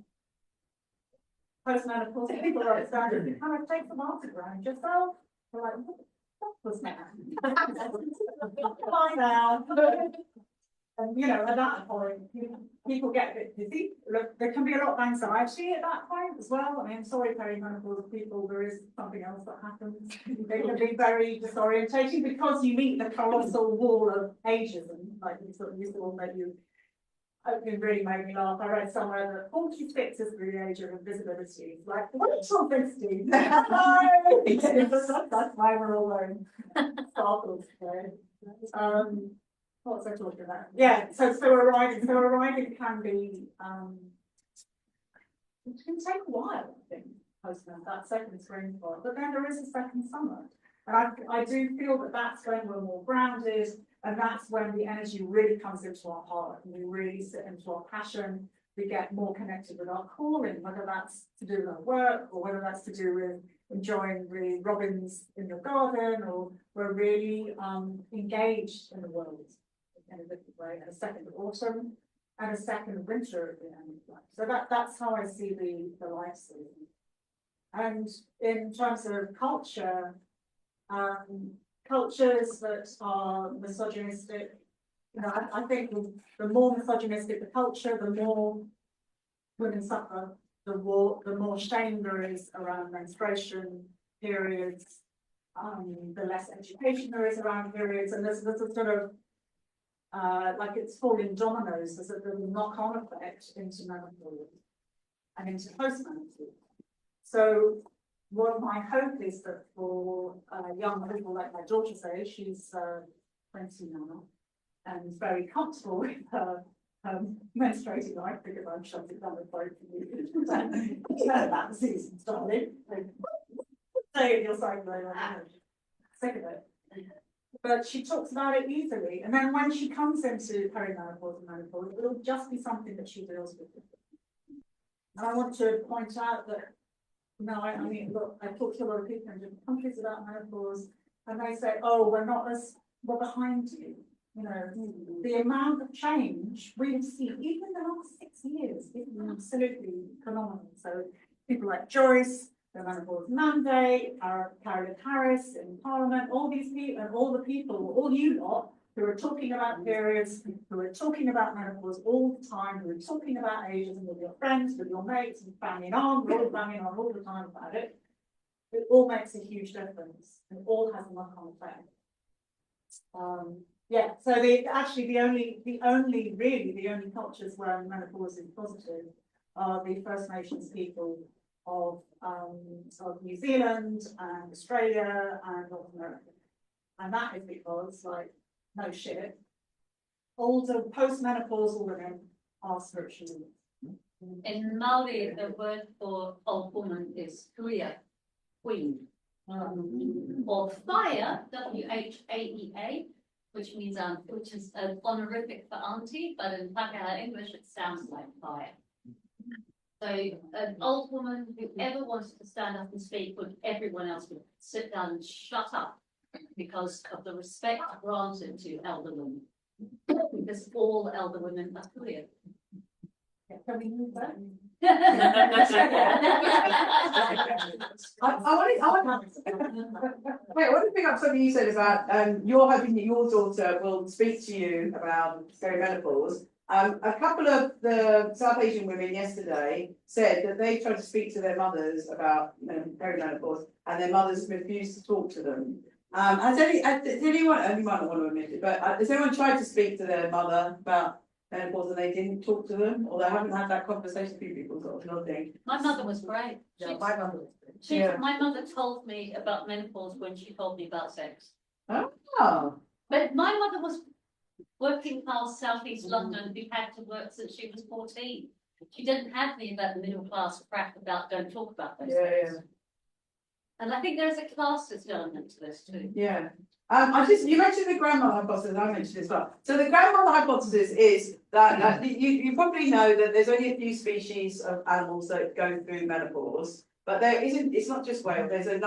post-menopause, people are standing, you kind of take the market around yourself, you're like, what was that? Lie down. And, you know, at that point, people get a bit busy. Look, there can be a lot of anxiety at that point as well. I mean, sorry, perimenopause people, there is something else that happens. They can be very disorientating because you meet the colossal wall of ageism, like you saw that it really made me laugh. I read somewhere that 46 is the age of invisibility. Like, wait till 50. That's why we're all wearing sparkles today. What was I talking about? Yeah, so arriving can be, it can take a while, I think, that second spring part, but then there is a second summer. And I do feel that that's when we're more grounded, and that's when the energy really comes into our heart, and we really sit into our passion, we get more connected with our calling, whether that's to do with our work, or whether that's to do with enjoying the robins in your garden, or we're really engaged in the world in a different way, and a second autumn and a second winter at the end of life. So that's how I see the life season. And in terms of culture, cultures that are misogynistic, you know, I think the more misogynistic the culture, the more women suffer, the more shame there is around menstruation periods, the less education there is around periods, and there's a sort of like it's falling dominoes, there's a knock-on effect into menopause and into post-menopause. So what my hope is that for young people like my daughter's age, she's 20 now, and very comfortable with her menstruating life because I'm shoved it down the throat for you. You know about the season starting. Say it, you're saying sick of it. But she talks about it easily, and then when she comes into perimenopause and menopause, it'll just be something that she deals with. And I want to point out that, no, I mean, look, I talk to a lot of people in different countries about menopause, and they say, oh, we're behind you. You know, the amount of change we have seen, even in the last 6 years, is absolutely phenomenal. So people like Joyce, the menopause mandate, Carolyn Harris in Parliament, all these people, and all the people, all you lot, who are talking about periods, who are talking about menopause all the time, who are talking about ageism with your friends, with your mates, and banging on, we're all banging on all the time about it. It all makes a huge difference, and it all has a knock-on effect. Yeah, so the only cultures where menopause is positive are the First Nations people of New Zealand and Australia and North America. And that is because, like, no shit, older post-menopausal women are spiritually. In Maori, the word for old woman is kuia, queen. Or fire, WHAEA, which is an honorific for auntie, but in Pākehā English it sounds like fire. So an old woman who ever wanted to stand up and speak when everyone else would sit down and shut up because of the respect granted to elder women. Because all elder women are clear. Can we move that? I want to pick up something you said about you're hoping that your daughter will speak to you about perimenopause. A couple of the South Asian women yesterday said that they tried to speak to their mothers about perimenopause, and their mothers refused to talk to them. Has anyone, and you might not want to admit it, but has anyone tried to speak to their mother about menopause and they didn't talk to them, or they haven't had that conversation? Few people sort of nodding. My mother was great. Yeah, my mother was great. My mother told me about menopause when she told me about sex. Oh. But my mother was working class southeast London who had to work since she was 14. She didn't have the about the middle class crap about don't talk about those things. And I think there's a classist element to this too. Yeah. You mentioned the grandmother hypothesis, I mentioned it as well. So the grandmother hypothesis is that you probably know that there's only a few species of animals that go through menopause, but there isn't, it's not just whales, there's a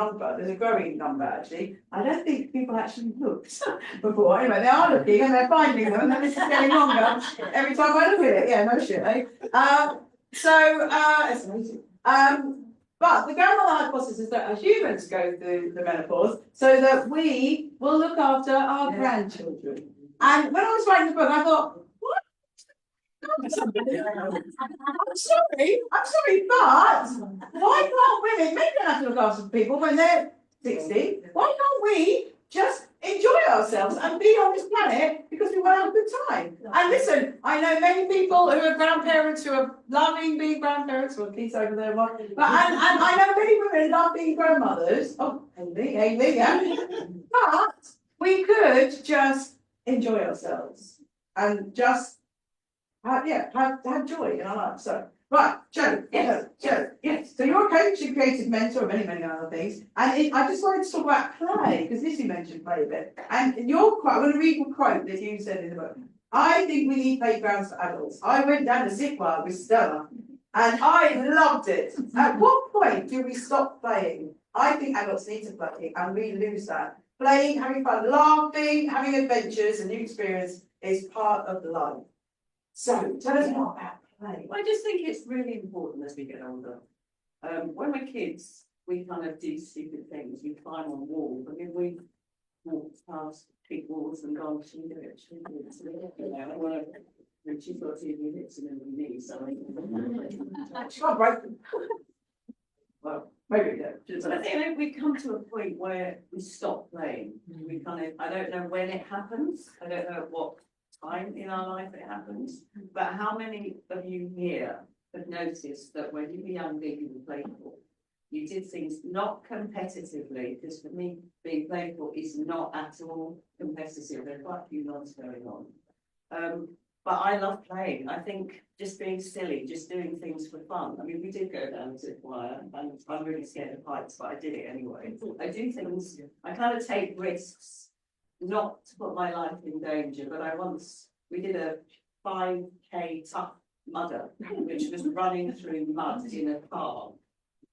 growing number actually. I don't think people actually looked before. Anyway, they are looking and they're finding them, and then this is getting longer every time I look at it. Yeah, no shit, eh? It's amazing. But the grandmother hypothesis is that humans go through the menopause so that we will look after our grandchildren. And when I was writing the book, I thought, what? I'm sorry, but why can't women, men don't have to look after people when they're 60, why can't we just enjoy ourselves and be on this planet because we want to have a good time? And listen, I know many people who are grandparents who are loving being grandparents, well, Keith's over there, but and I know many women love being grandmothers. Oh, Amy, yeah. But we could just enjoy ourselves and just have joy in our lives. So, right, Joe, yes. So you're a coach and creative mentor of many other things. And I just wanted to talk about play, because Lizzie mentioned play a bit. And your quote, I'm going to read your quote that you said in the book. I think we need playgrounds for adults. I went down the zip line with Stella, and I loved it. At what point do we stop playing? I think adults need to play, and we lose that. Playing, having fun, laughing, having adventures, and new experience is part of life. So, tell us more about play. I just think it's really important as we get older. When we're kids, we kind of do stupid things. We climb on walls. I mean, we walked past big walls and gone, should we do it? Should we do it? You know, and she's got 2 minutes and then we need something. She can't break them. Well, maybe But I think we come to a point where we stop playing. We kind of, I don't know when it happens. I don't know at what time in our life it happens, but how many of you here have noticed that when you were younger you were playful? You did things not competitively, because for me being playful is not at all competitive. There are quite a few nods going on. But I love playing. I think just being silly, just doing things for fun. I mean, we did go down to the wire, and I'm really scared of heights, but I did it anyway. I do things, I kind of take risks, not to put my life in danger, but we did a 5K tough mudder, which was running through mud in a car.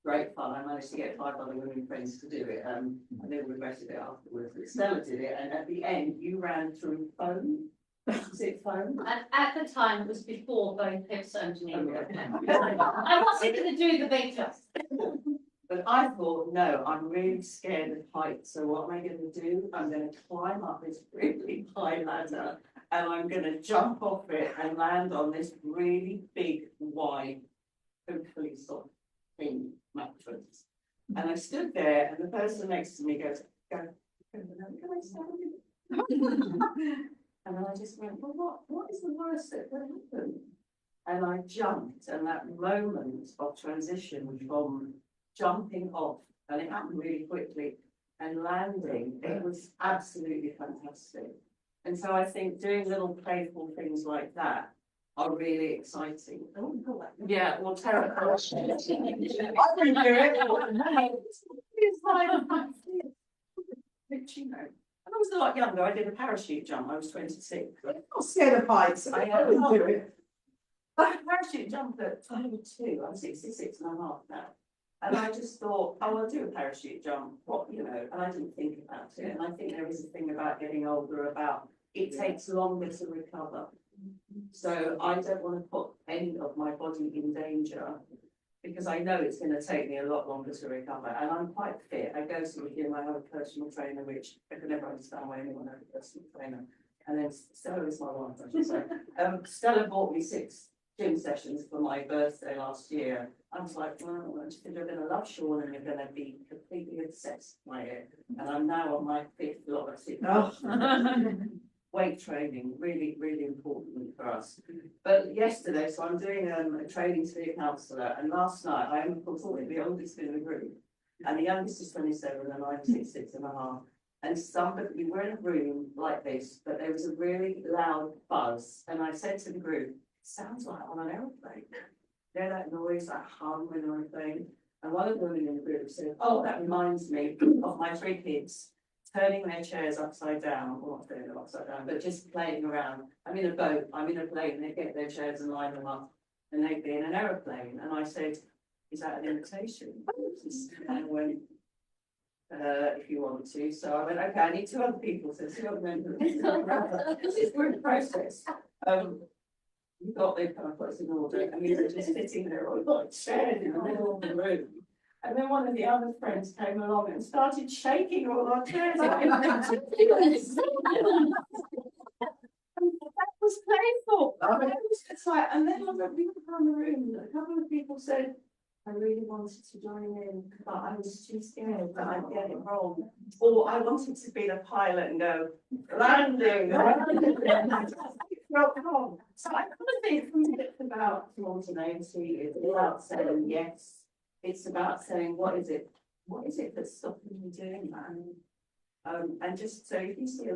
Great fun. I managed to get 5 other women friends to do it, and they regretted it afterwards. But Stella did it, and at the end, you ran through foam. Was it foam? At the time, it was before both hips and knees. I wasn't going to do the big jump. But I thought, no, I'm really scared of heights. So what am I going to do? I'm going to climb up this really high ladder, and I'm going to jump off it and land on this really big, wide, hopefully soft thing mattress. And I stood there, and the person next to me goes, can I stand? And then I just went, well, what is the worst that could happen? And I jumped, and that moment of transition from jumping off, and it happened really quickly, and landing, it was absolutely fantastic. And so I think doing little playful things like that are really exciting. Yeah, well, terrifying. I wouldn't do it. It's like, you know. When I was a lot younger, I did a parachute jump. I was 26. I'm not scared of heights. I wouldn't do it. I parachute jumped at 22. I'm 66 and a half now. And I just thought, oh, I'll do a parachute jump. What, you know, and I didn't think about it. And I think there is a thing about getting older about it takes longer to recover. So I don't want to put any of my body in danger, because I know it's going to take me a lot longer to recover. And I'm quite fit. I go to the gym, I have a personal trainer, which I can never understand why anyone has a personal trainer. And then Stella is my wife, I should say. Stella bought me 6 gym sessions for my birthday last year. I was like, well, you're going to love Sean and you're going to be completely obsessed by it. And I'm now on my 5th lot of 6. Weight training, really, really important for us. But yesterday, so I'm doing a training to be a counsellor, and last night I am unfortunately the oldest in the group, and the youngest is 27 and I'm 66 and a half. and somebody, we were in a room like this, but there was a really loud buzz, and I said to the group, sounds like on an aeroplane. You know that noise, that hum and everything? And one of the women in the group said, oh, that reminds me of my 3 kids turning their chairs upside down, or not turning them upside down, but just playing around. I'm in a boat, I'm in a plane, they get their chairs and line them up, and they'd be in an aeroplane. And I said, is that an invitation? And I went, if you want to. So I went, okay, I need 2 other people, so 2 other members. This is group process. We got their pamphlets in order, and we were just sitting there on like chairs in the middle of the room. And then one of the other friends came along and started shaking all our chairs. That was painful. I mean, it was just like, and then I went around the room, and a couple of people said, I really wanted to join in, but I was too scared that I'd get it wrong. Or I wanted to be the pilot and go, landing. So I kind of think it's about spontaneity, it's about saying yes. It's about saying, what is it that's stopping you doing that? And just so if you see a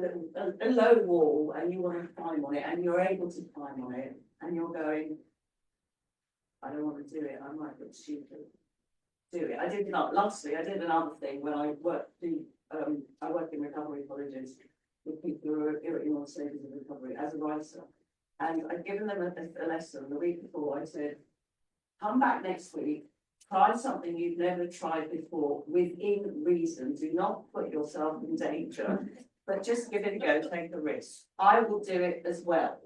low wall and you want to climb on it and you're able to climb on it and you're going, I don't want to do it, I might look stupid. Do it. Lastly, I did another thing when I work in recovery colleges with people who are in all stages of recovery as a writer. And I'd given them a lesson the week before. I said, come back next week, try something you've never tried before within reason. Do not put yourself in danger, but just give it a go, take a risk. I will do it as well.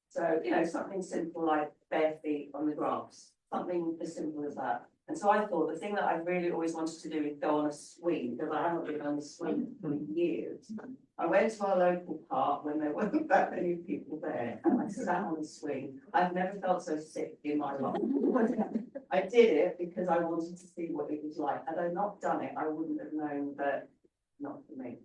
So, you know, something simple like bare feet on the grass, something as simple as that. And so I thought the thing that I really always wanted to do is go on a swing, because I haven't been on a swing for years. I went to our local park when there weren't that many people there, and I sat on a swing. I've never felt so sick in my life. I did it because I wanted to see what it was like. Had I not done it, I wouldn't have known that not for me.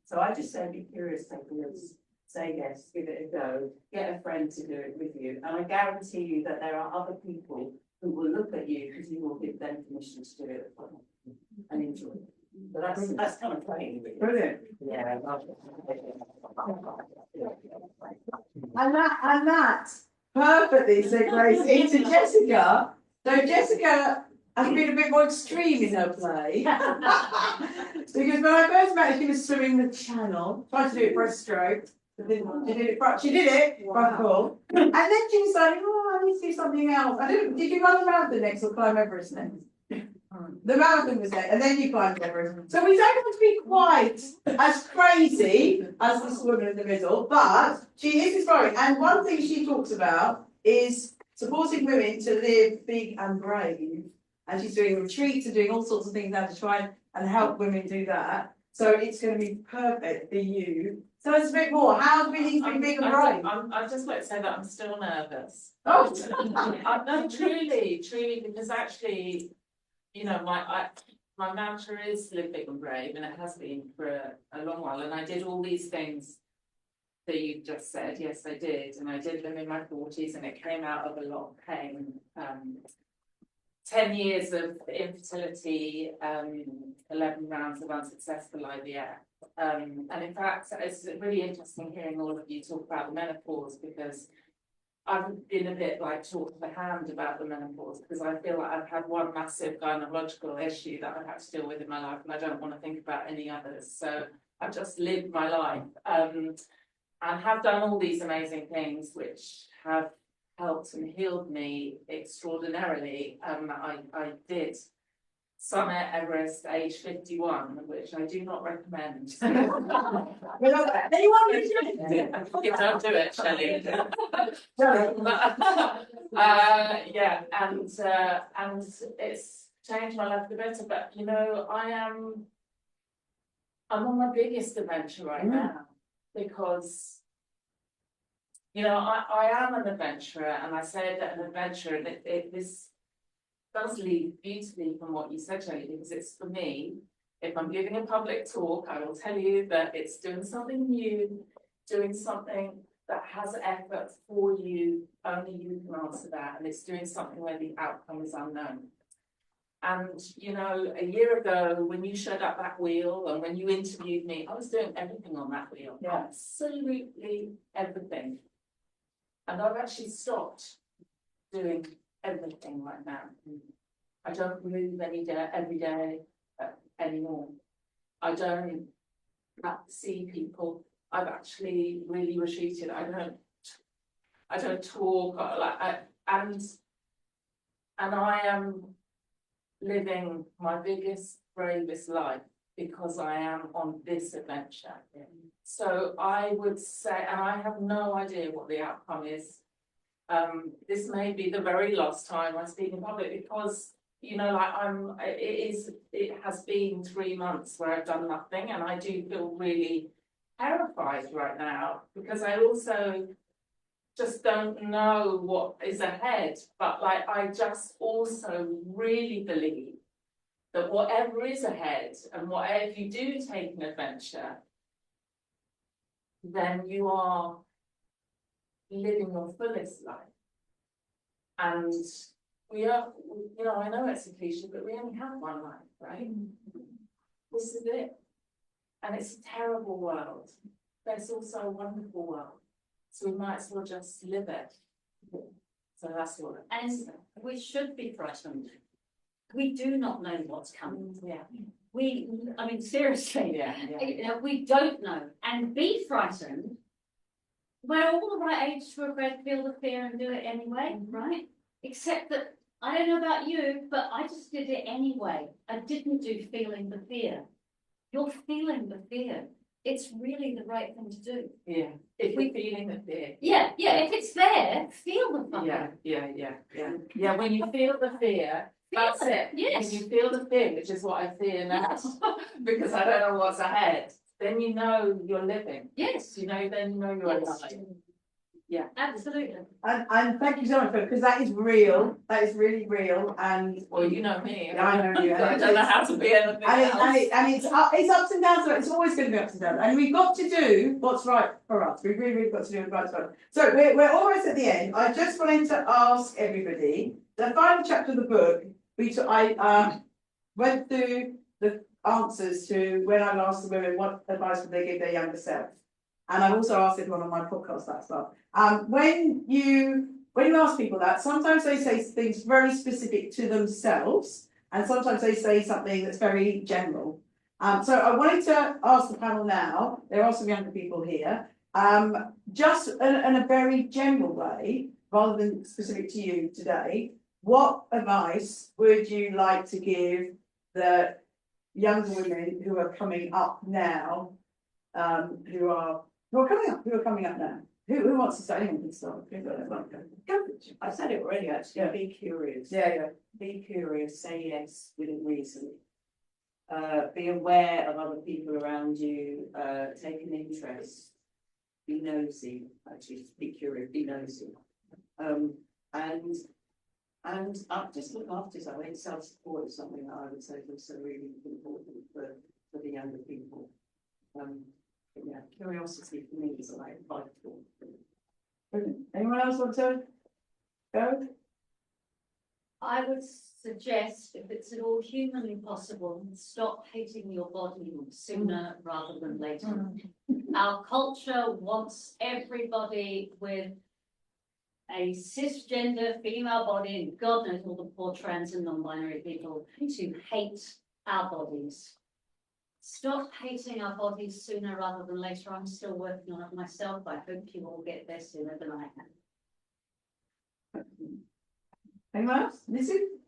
So I just said, be curious, take a risk, say yes, give it a go, get a friend to do it with you. And I guarantee you that there are other people who will look at you because you will give them permission to do it and enjoy it. So that's kind of playing with it. Brilliant. Yeah. And that perfectly segues into Jessica. So Jessica has been a bit more extreme in her play. Because when I first met her, she was swimming the channel, trying to do it breaststroke. She did it, cool. And then she was like, oh, I need to do something else. Did you run the marathon next or climb Everest next? The marathon was next, and then you climbed Everest. So we don't have to be quite as crazy as this woman in the middle, but she is inspiring. And one thing she talks about is supporting women to live big and brave. And she's doing retreats and doing all sorts of things now to try and help women do that. So it's going to be perfect for you. So it's a bit more. How do we need to be big and brave? I'd just like to say that I'm still nervous. Oh, No, truly, because actually, you know, my mantra is live big and brave, and it has been for a long while. And I did all these things that you just said. Yes, I did, and I did them in my 40s, and it came out of a lot of pain. 10 years of infertility, 11 rounds of unsuccessful IVF. And in fact, it's really interesting hearing all of you talk about the menopause, because I've been a bit like talk to the hand about the menopause, because I feel like I've had one massive gynecological issue that I've had to deal with in my life, and I don't want to think about any others. So I've just lived my life and have done all these amazing things which have helped and healed me extraordinarily. I did summit Everest age 51, which I do not recommend. anyone? You don't do it, Shelley. Yeah, and it's changed my life for the better. But you know, I'm on my biggest adventure right now, because you know, I am an adventurer, and I say that an adventure, and this does lead beautifully from what you said, Shelley, because it's for me. If I'm giving a public talk, I will tell you that it's doing something new, doing something that has effort for you, only you can answer that, and it's doing something where the outcome is unknown. And, you know, a year ago, when you showed up that wheel and when you interviewed me, I was doing everything on that wheel. Yeah. Absolutely everything. And I've actually stopped doing everything right now. I don't move every day anymore. I don't see people. I've actually really retreated. I don't talk and I am living my biggest, bravest life because I am on this adventure. Yeah. So I would say, and I have no idea what the outcome is. This may be the very last time I speak in public because, you know, like it has been 3 months where I've done nothing, and I do feel really terrified right now because I also just don't know what is ahead. But like, I just also really believe that whatever is ahead and whatever you do take an adventure, then you are living your fullest life. And we are, you know, I know it's a cliche, but we only have one life, right? This is it. And it's a terrible world, but it's also a wonderful world. So we might as well just live it. So that's what. And we should be frightened. We do not know what's coming. Yeah. I mean, seriously, Yeah. you know, we don't know. And be frightened. We're all the right age to regret, feel the fear and do it anyway, right? Except that, I don't know about you, but I just did it anyway. I didn't do feeling the fear. You're feeling the fear. It's really the right thing to do. Yeah. If we're feeling the fear. Yeah, if it's there, feel the fucking. Yeah, when you feel the fear, that's it. Yes. When you feel the fear, which is what I fear now, because I don't know what's ahead, then you know you're living. Yes. Then you know you're alive. Yeah. Absolutely. And thank you so much for because that is real. That is really real. And Well, you know me. Yeah, I know you. I don't know how to be anything else. And it's ups and downs. It's always going to be ups and downs. And we've got to do what's right for us. We've really got to do what's right for us. So we're almost at the end. I just wanted to ask everybody the final chapter of the book. I went through the answers to when I asked the women what advice would they give their younger self. And I've also asked everyone on my podcast that as well. When you ask people that, sometimes they say things very specific to themselves, and sometimes they say something that's very general. So I wanted to ask the panel now, there are some younger people here, just in a very general way, rather than specific to you today, what advice would you like to give the younger women who are coming up now, who are coming up now? Who wants to start? Anyone can start. I said it already, actually. Yeah. Be curious. Yeah. Be curious, say yes within reason. Be aware of other people around you, take an interest, be nosy, actually, be curious, be nosy. And just look after yourself. I think self-support is something that I would say is also really important for the younger people. Yeah, curiosity for me is like vital. Brilliant. Anyone else want to go? I would suggest, if it's at all humanly possible, stop hating your body sooner rather than later. Our culture wants everybody with a cisgender female body, and God knows all the poor trans and non-binary people, to hate our bodies. Stop hating our bodies sooner rather than later. I'm still working on it myself. I hope you all get there sooner than I have. Anyone else? Listen?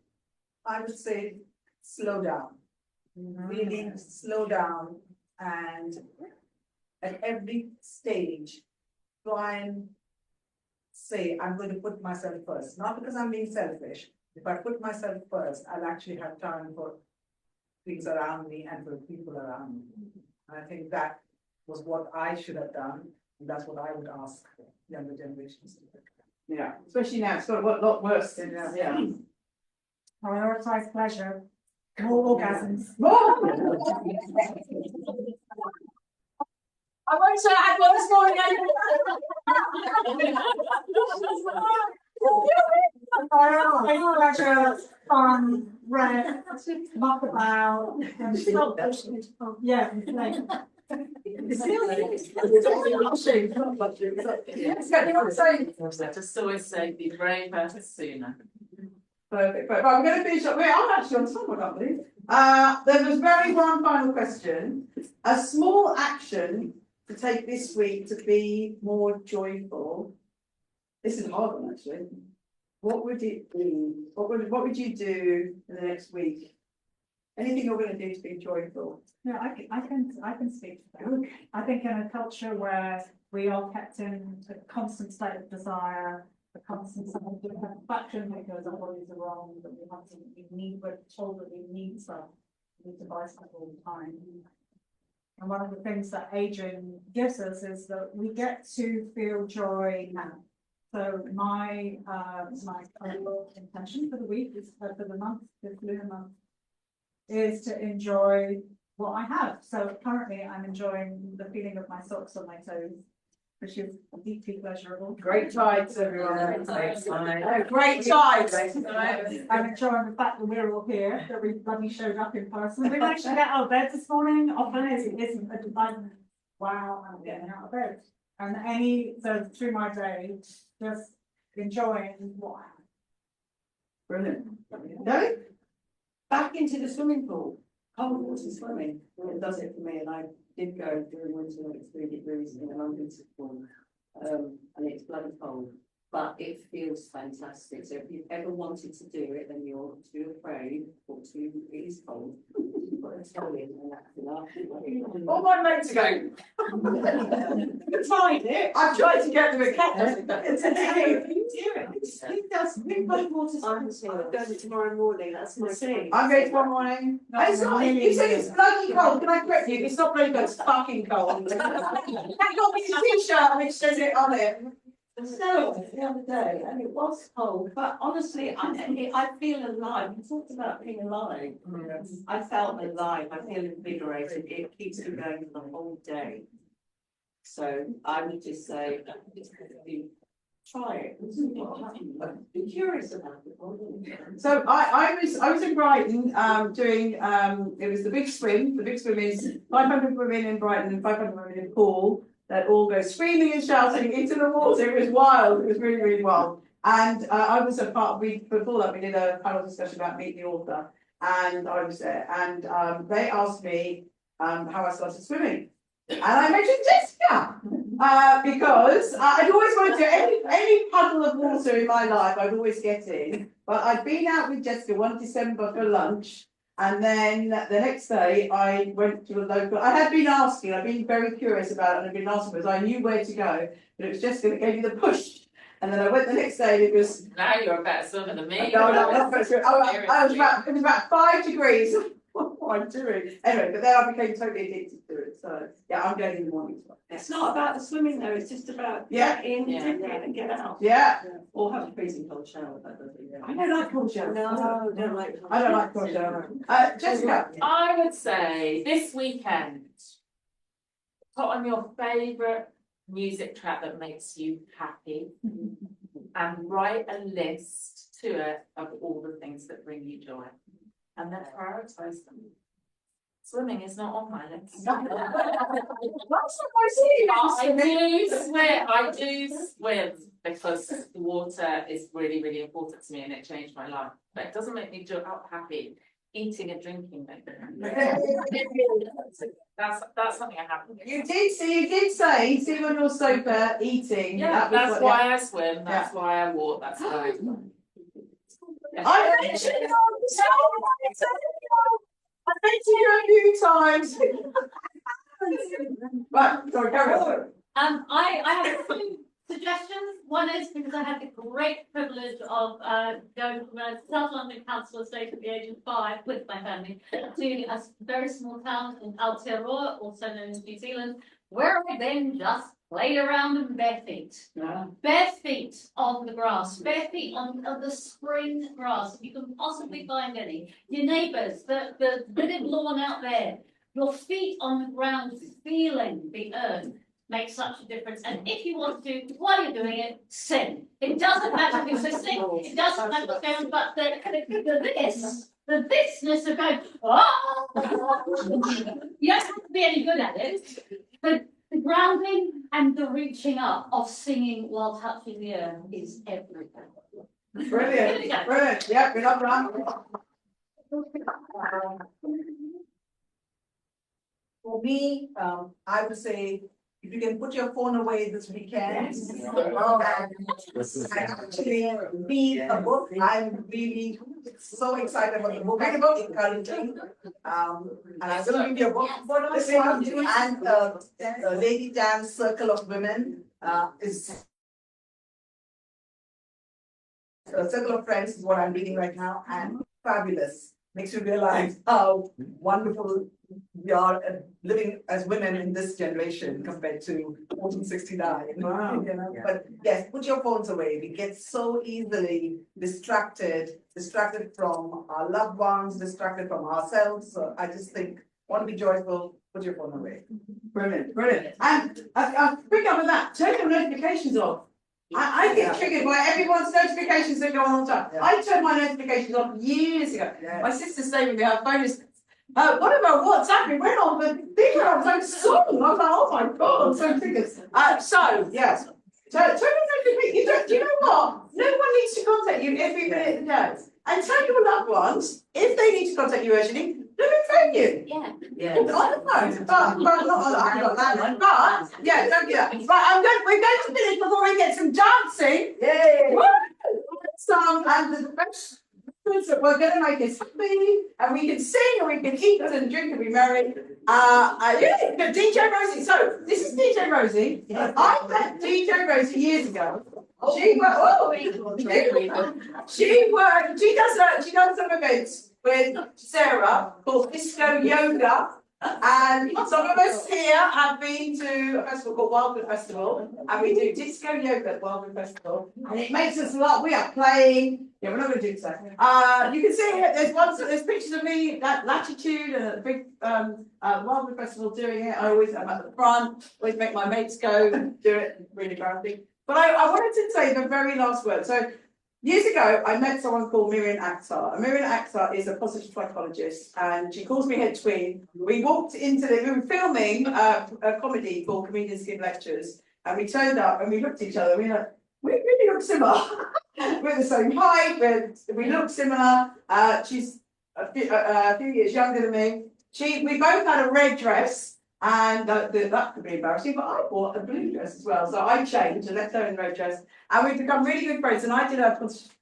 I would say slow down. Really slow down, and at every stage try and say I'm going to put myself first, not because I'm being selfish. If I put myself first, I'll actually have time for things around me and for people around me. And I think that was what I should have done, and that's what I would ask younger generations to do. Yeah, especially now, it's got a lot worse than now. Yeah. Prioritize pleasure, more orgasms. I want to add one this morning. Prioritize pleasure, fun, read, muck about, and yeah, like, Just always say, be braver sooner. Perfect, right, we're going to finish up. I'm actually on time, I can't believe. There was one final question. A small action to take this week to be more joyful. This is a hard one, actually. What would it be? What would you do in the next week? Anything you're going to do to be joyful? no, I can speak to that. I think in a culture where we are kept in a constant state of desire, a constant state of satisfaction because our bodies are wrong, that we have to, we're told that we need stuff, we need to buy stuff all the time. And one of the things that aging gives us is that we get to feel joy now. So my intention for the week is for the month, this lunar month, is to enjoy what I have. So currently I'm enjoying the feeling of my socks on my toes, which is deeply pleasurable. Great tides, everyone. Yeah. Great tides. I'm enjoying the fact that we're all here, that we bloody showed up in person. We managed to get out of bed this morning. Often isn't a divine, wow, I'm getting out of bed. And so through my day, just enjoying what I have. Brilliant. No? Back into the swimming pool. Cold water swimming. Well, it does it for me, and I did go during winter when it's 3 degrees in a London pool. And it's bloody cold, but it feels fantastic. So if you've ever wanted to do it and you're too afraid or too it is cold, you've got to tell him and that's enough. All my mates go. You tried it. I've tried to get them a cat. It's a day. He does big bloody water swimming. I'm going tomorrow morning. That's my thing. I'm going tomorrow morning. It's not. You said it's bloody cold. Can I correct you? It's not bloody cold. It's fucking cold. That got me a t-shirt which says it on it. So the other day, and it was cold, but honestly, I feel alive. You talked about being alive. I felt alive. I feel invigorated. It keeps me going for the whole day. So I would just say, try it. Be curious about it. So I was in Brighton doing it was the big swim. The big swim is 500 women in Brighton and 500 women in Poole that all go screaming and shouting into the water. It was wild. It was really, really wild. And I was a part. Before that we did a panel discussion about Meet the Author, and I was there. And they asked me how I started swimming. And I mentioned Jessica because I'd always wanted to any puddle of water in my life I'd always get in. But I'd been out with Jessica one December for lunch, and then the next day I went to a local. I had been asking. I'd been very curious about it, and I'd been asking because I knew where to go, but it was Jessica that gave me the push. And then I went the next day, and it was. Now you're a better swimmer than me. No, not better swimmer. It was about 5 degrees. What am I doing? Anyway, but then I became totally addicted to it. So yeah, I'm going in the morning. It's not about the swimming though, it's just about get in, drink it and get out. Yeah. Or have a freezing cold shower, that does it, yeah. I don't like cold showers. No, don't like cold I don't like cold showers. Jessica. I would say this weekend, put on your favourite music track that makes you happy and write a list to it of all the things that bring you joy. And then prioritise them. Swimming is not on my list. I do swim because the water is really, really important to me and it changed my life. But it doesn't make me happy eating and drinking. That's something I have. You did say, see on your sofa eating. Yeah, that's why I swim, that's why I walk, that's why I mentioned it on the show. I mentioned it a few times. Right, sorry, carry on. I have two suggestions. One is because I had the great privilege of going from a South London council estate at the age of 5 with my family to a very small town in Aotearoa, also known as New Zealand, where I then just played around in bare feet. Yeah. Bare feet on the grass, bare feet on the spring grass, if you can possibly find any. Your neighbours, the bit of lawn out there, your feet on the ground feeling the earth. make such a difference. And if you want to, while you're doing it, sing. It doesn't matter who's listening, it doesn't matter what's going on, but the thisness of going, oh! You don't have to be any good at it. But the grounding and the reaching up of singing while touching the earth is everything. Brilliant, brilliant. Yeah, good up, round. For me, I would say, if you can put your phone away this weekend. I actually read a book. I'm really so excited about the book. I'm encouraging. And I'm going to read your book for this one. And Lady Dan's Circle of Women is a Circle of Friends is what I'm reading right now, and fabulous. Makes you realize how wonderful we are living as women in this generation compared to 1469. Wow. You know? But yes, put your phones away. We get so easily distracted from our loved ones, distracted from ourselves. So I just think, want to be joyful, put your phone away. Brilliant, brilliant. And I'll pick up with that. Turn your notifications off. I get triggered by everyone's notifications that go on all the time. Yeah. I turned my notifications off years ago. Yeah. My sister stayed with me, her phone is, what about WhatsApp? It went on the thing, I was like, song. I was like, oh my God, I'm so triggered. So, yes. Turn your notifications. Do you know what? No one needs to contact you every minute of the day. And tell your loved ones, if they need to contact you urgently, let me phone you. Yeah. Yeah. On the phone, but not on the, I haven't got that, but yeah, don't do that. Right, we're going to finish before we get some dancing. Yay! Woo! Some and the best foods that we're going to make us happy, and we can sing, and we can eat and drink and be merry. Yeah, DJ Rosie. So this is DJ Rosie. I met DJ Rosie years ago. She does some events with Sarah called Disco Yoga. And some of us here have been to a festival called Wildwood Festival, and we do disco yoga at Wildwood Festival, and it makes us laugh. We are playing. Yeah, we're not going to do so. You can see here. There's pictures of me at Latitude and at the big Wildwood Festival doing it. I'm at the front. Always make my mates go do it. Really embarrassing. But I wanted to say the very last word. So years ago, I met someone called Miriam Akhtar. And Miriam Akhtar is a positive psychologist, and she calls me her twin. We walked into we were filming a comedy called Comedians Give Lectures, and we turned up and we looked at each other. And we were like, we really look similar. We're the same height. We look similar. She's a few years younger than me. We both had a red dress. And that could be embarrassing, but I bought a blue dress as well. So I changed and left her in the red dress. And we've become really good friends. And I did a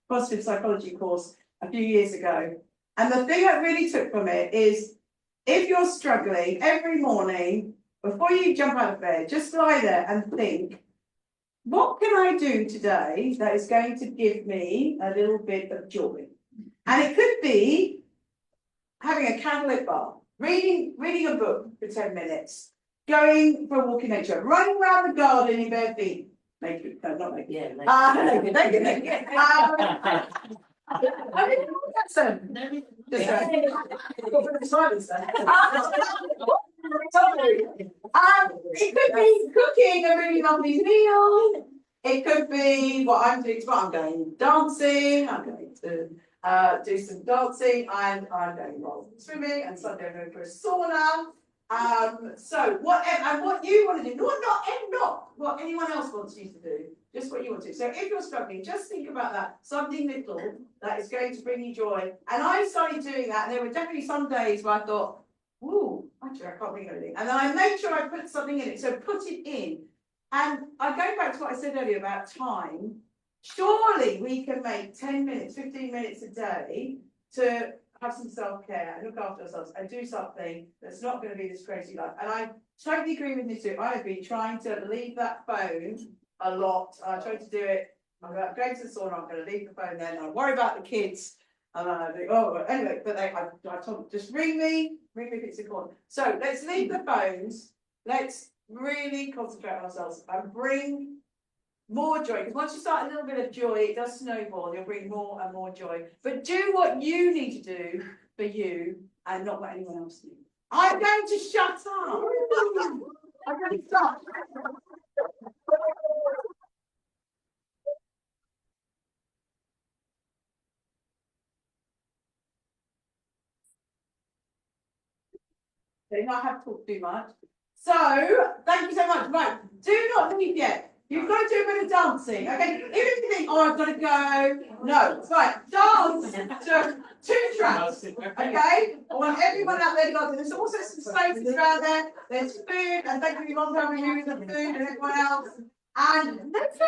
positive psychology course a few years ago. And the thing I really took from it is, if you're struggling, every morning, before you jump out of bed, just lie there and think, what can I do today that is going to give me a little bit of joy? And it could be having a candlelit bath. Reading a book for 10 minutes, going for a walk in nature, running around the garden in bare feet. Naked, no, not naked. Yeah, naked. I mean, that's it could be cooking a really lovely meal. It could be what I'm doing. I'm going dancing. I'm going to do some dancing, and I'm going swimming, and Sunday I'm going for a sauna. So what you want to do, not what anyone else wants you to do, just what you want to do. So if you're struggling, just think about that, something little that is going to bring you joy. And I started doing that, and there were definitely some days where I thought, ooh, actually I can't think of anything. And then I made sure I put something in it, so put it in. And I go back to what I said earlier about time. Surely we can make 10 minutes, 15 minutes a day to have some self-care and look after ourselves and do something that's not going to be this crazy life. And I totally agree with you too. I have been trying to leave that phone a lot. I tried to do it. I'm going to the sauna, I'm going to leave the phone then. I worry about the kids. Anyway, but I told them, just ring me if it's important. So let's leave the phones. Let's really concentrate on ourselves and bring more joy, because once you start a little bit of joy, it does snowball. You'll bring more and more joy. But do what you need to do for you, and not what anyone else needs. I'm going to shut up. I'm going to start. Okay, not have to talk too much. So, thank you so much. Right, do not leave yet. You've got to do a bit of dancing, okay? Even if you think, oh, I've got to go. No, right, dance to 2 tracks, okay? I want everyone out there to go. There's also some spaces around there. There's food, and thank you, Yvonne, for having the food and everyone else. And let's go.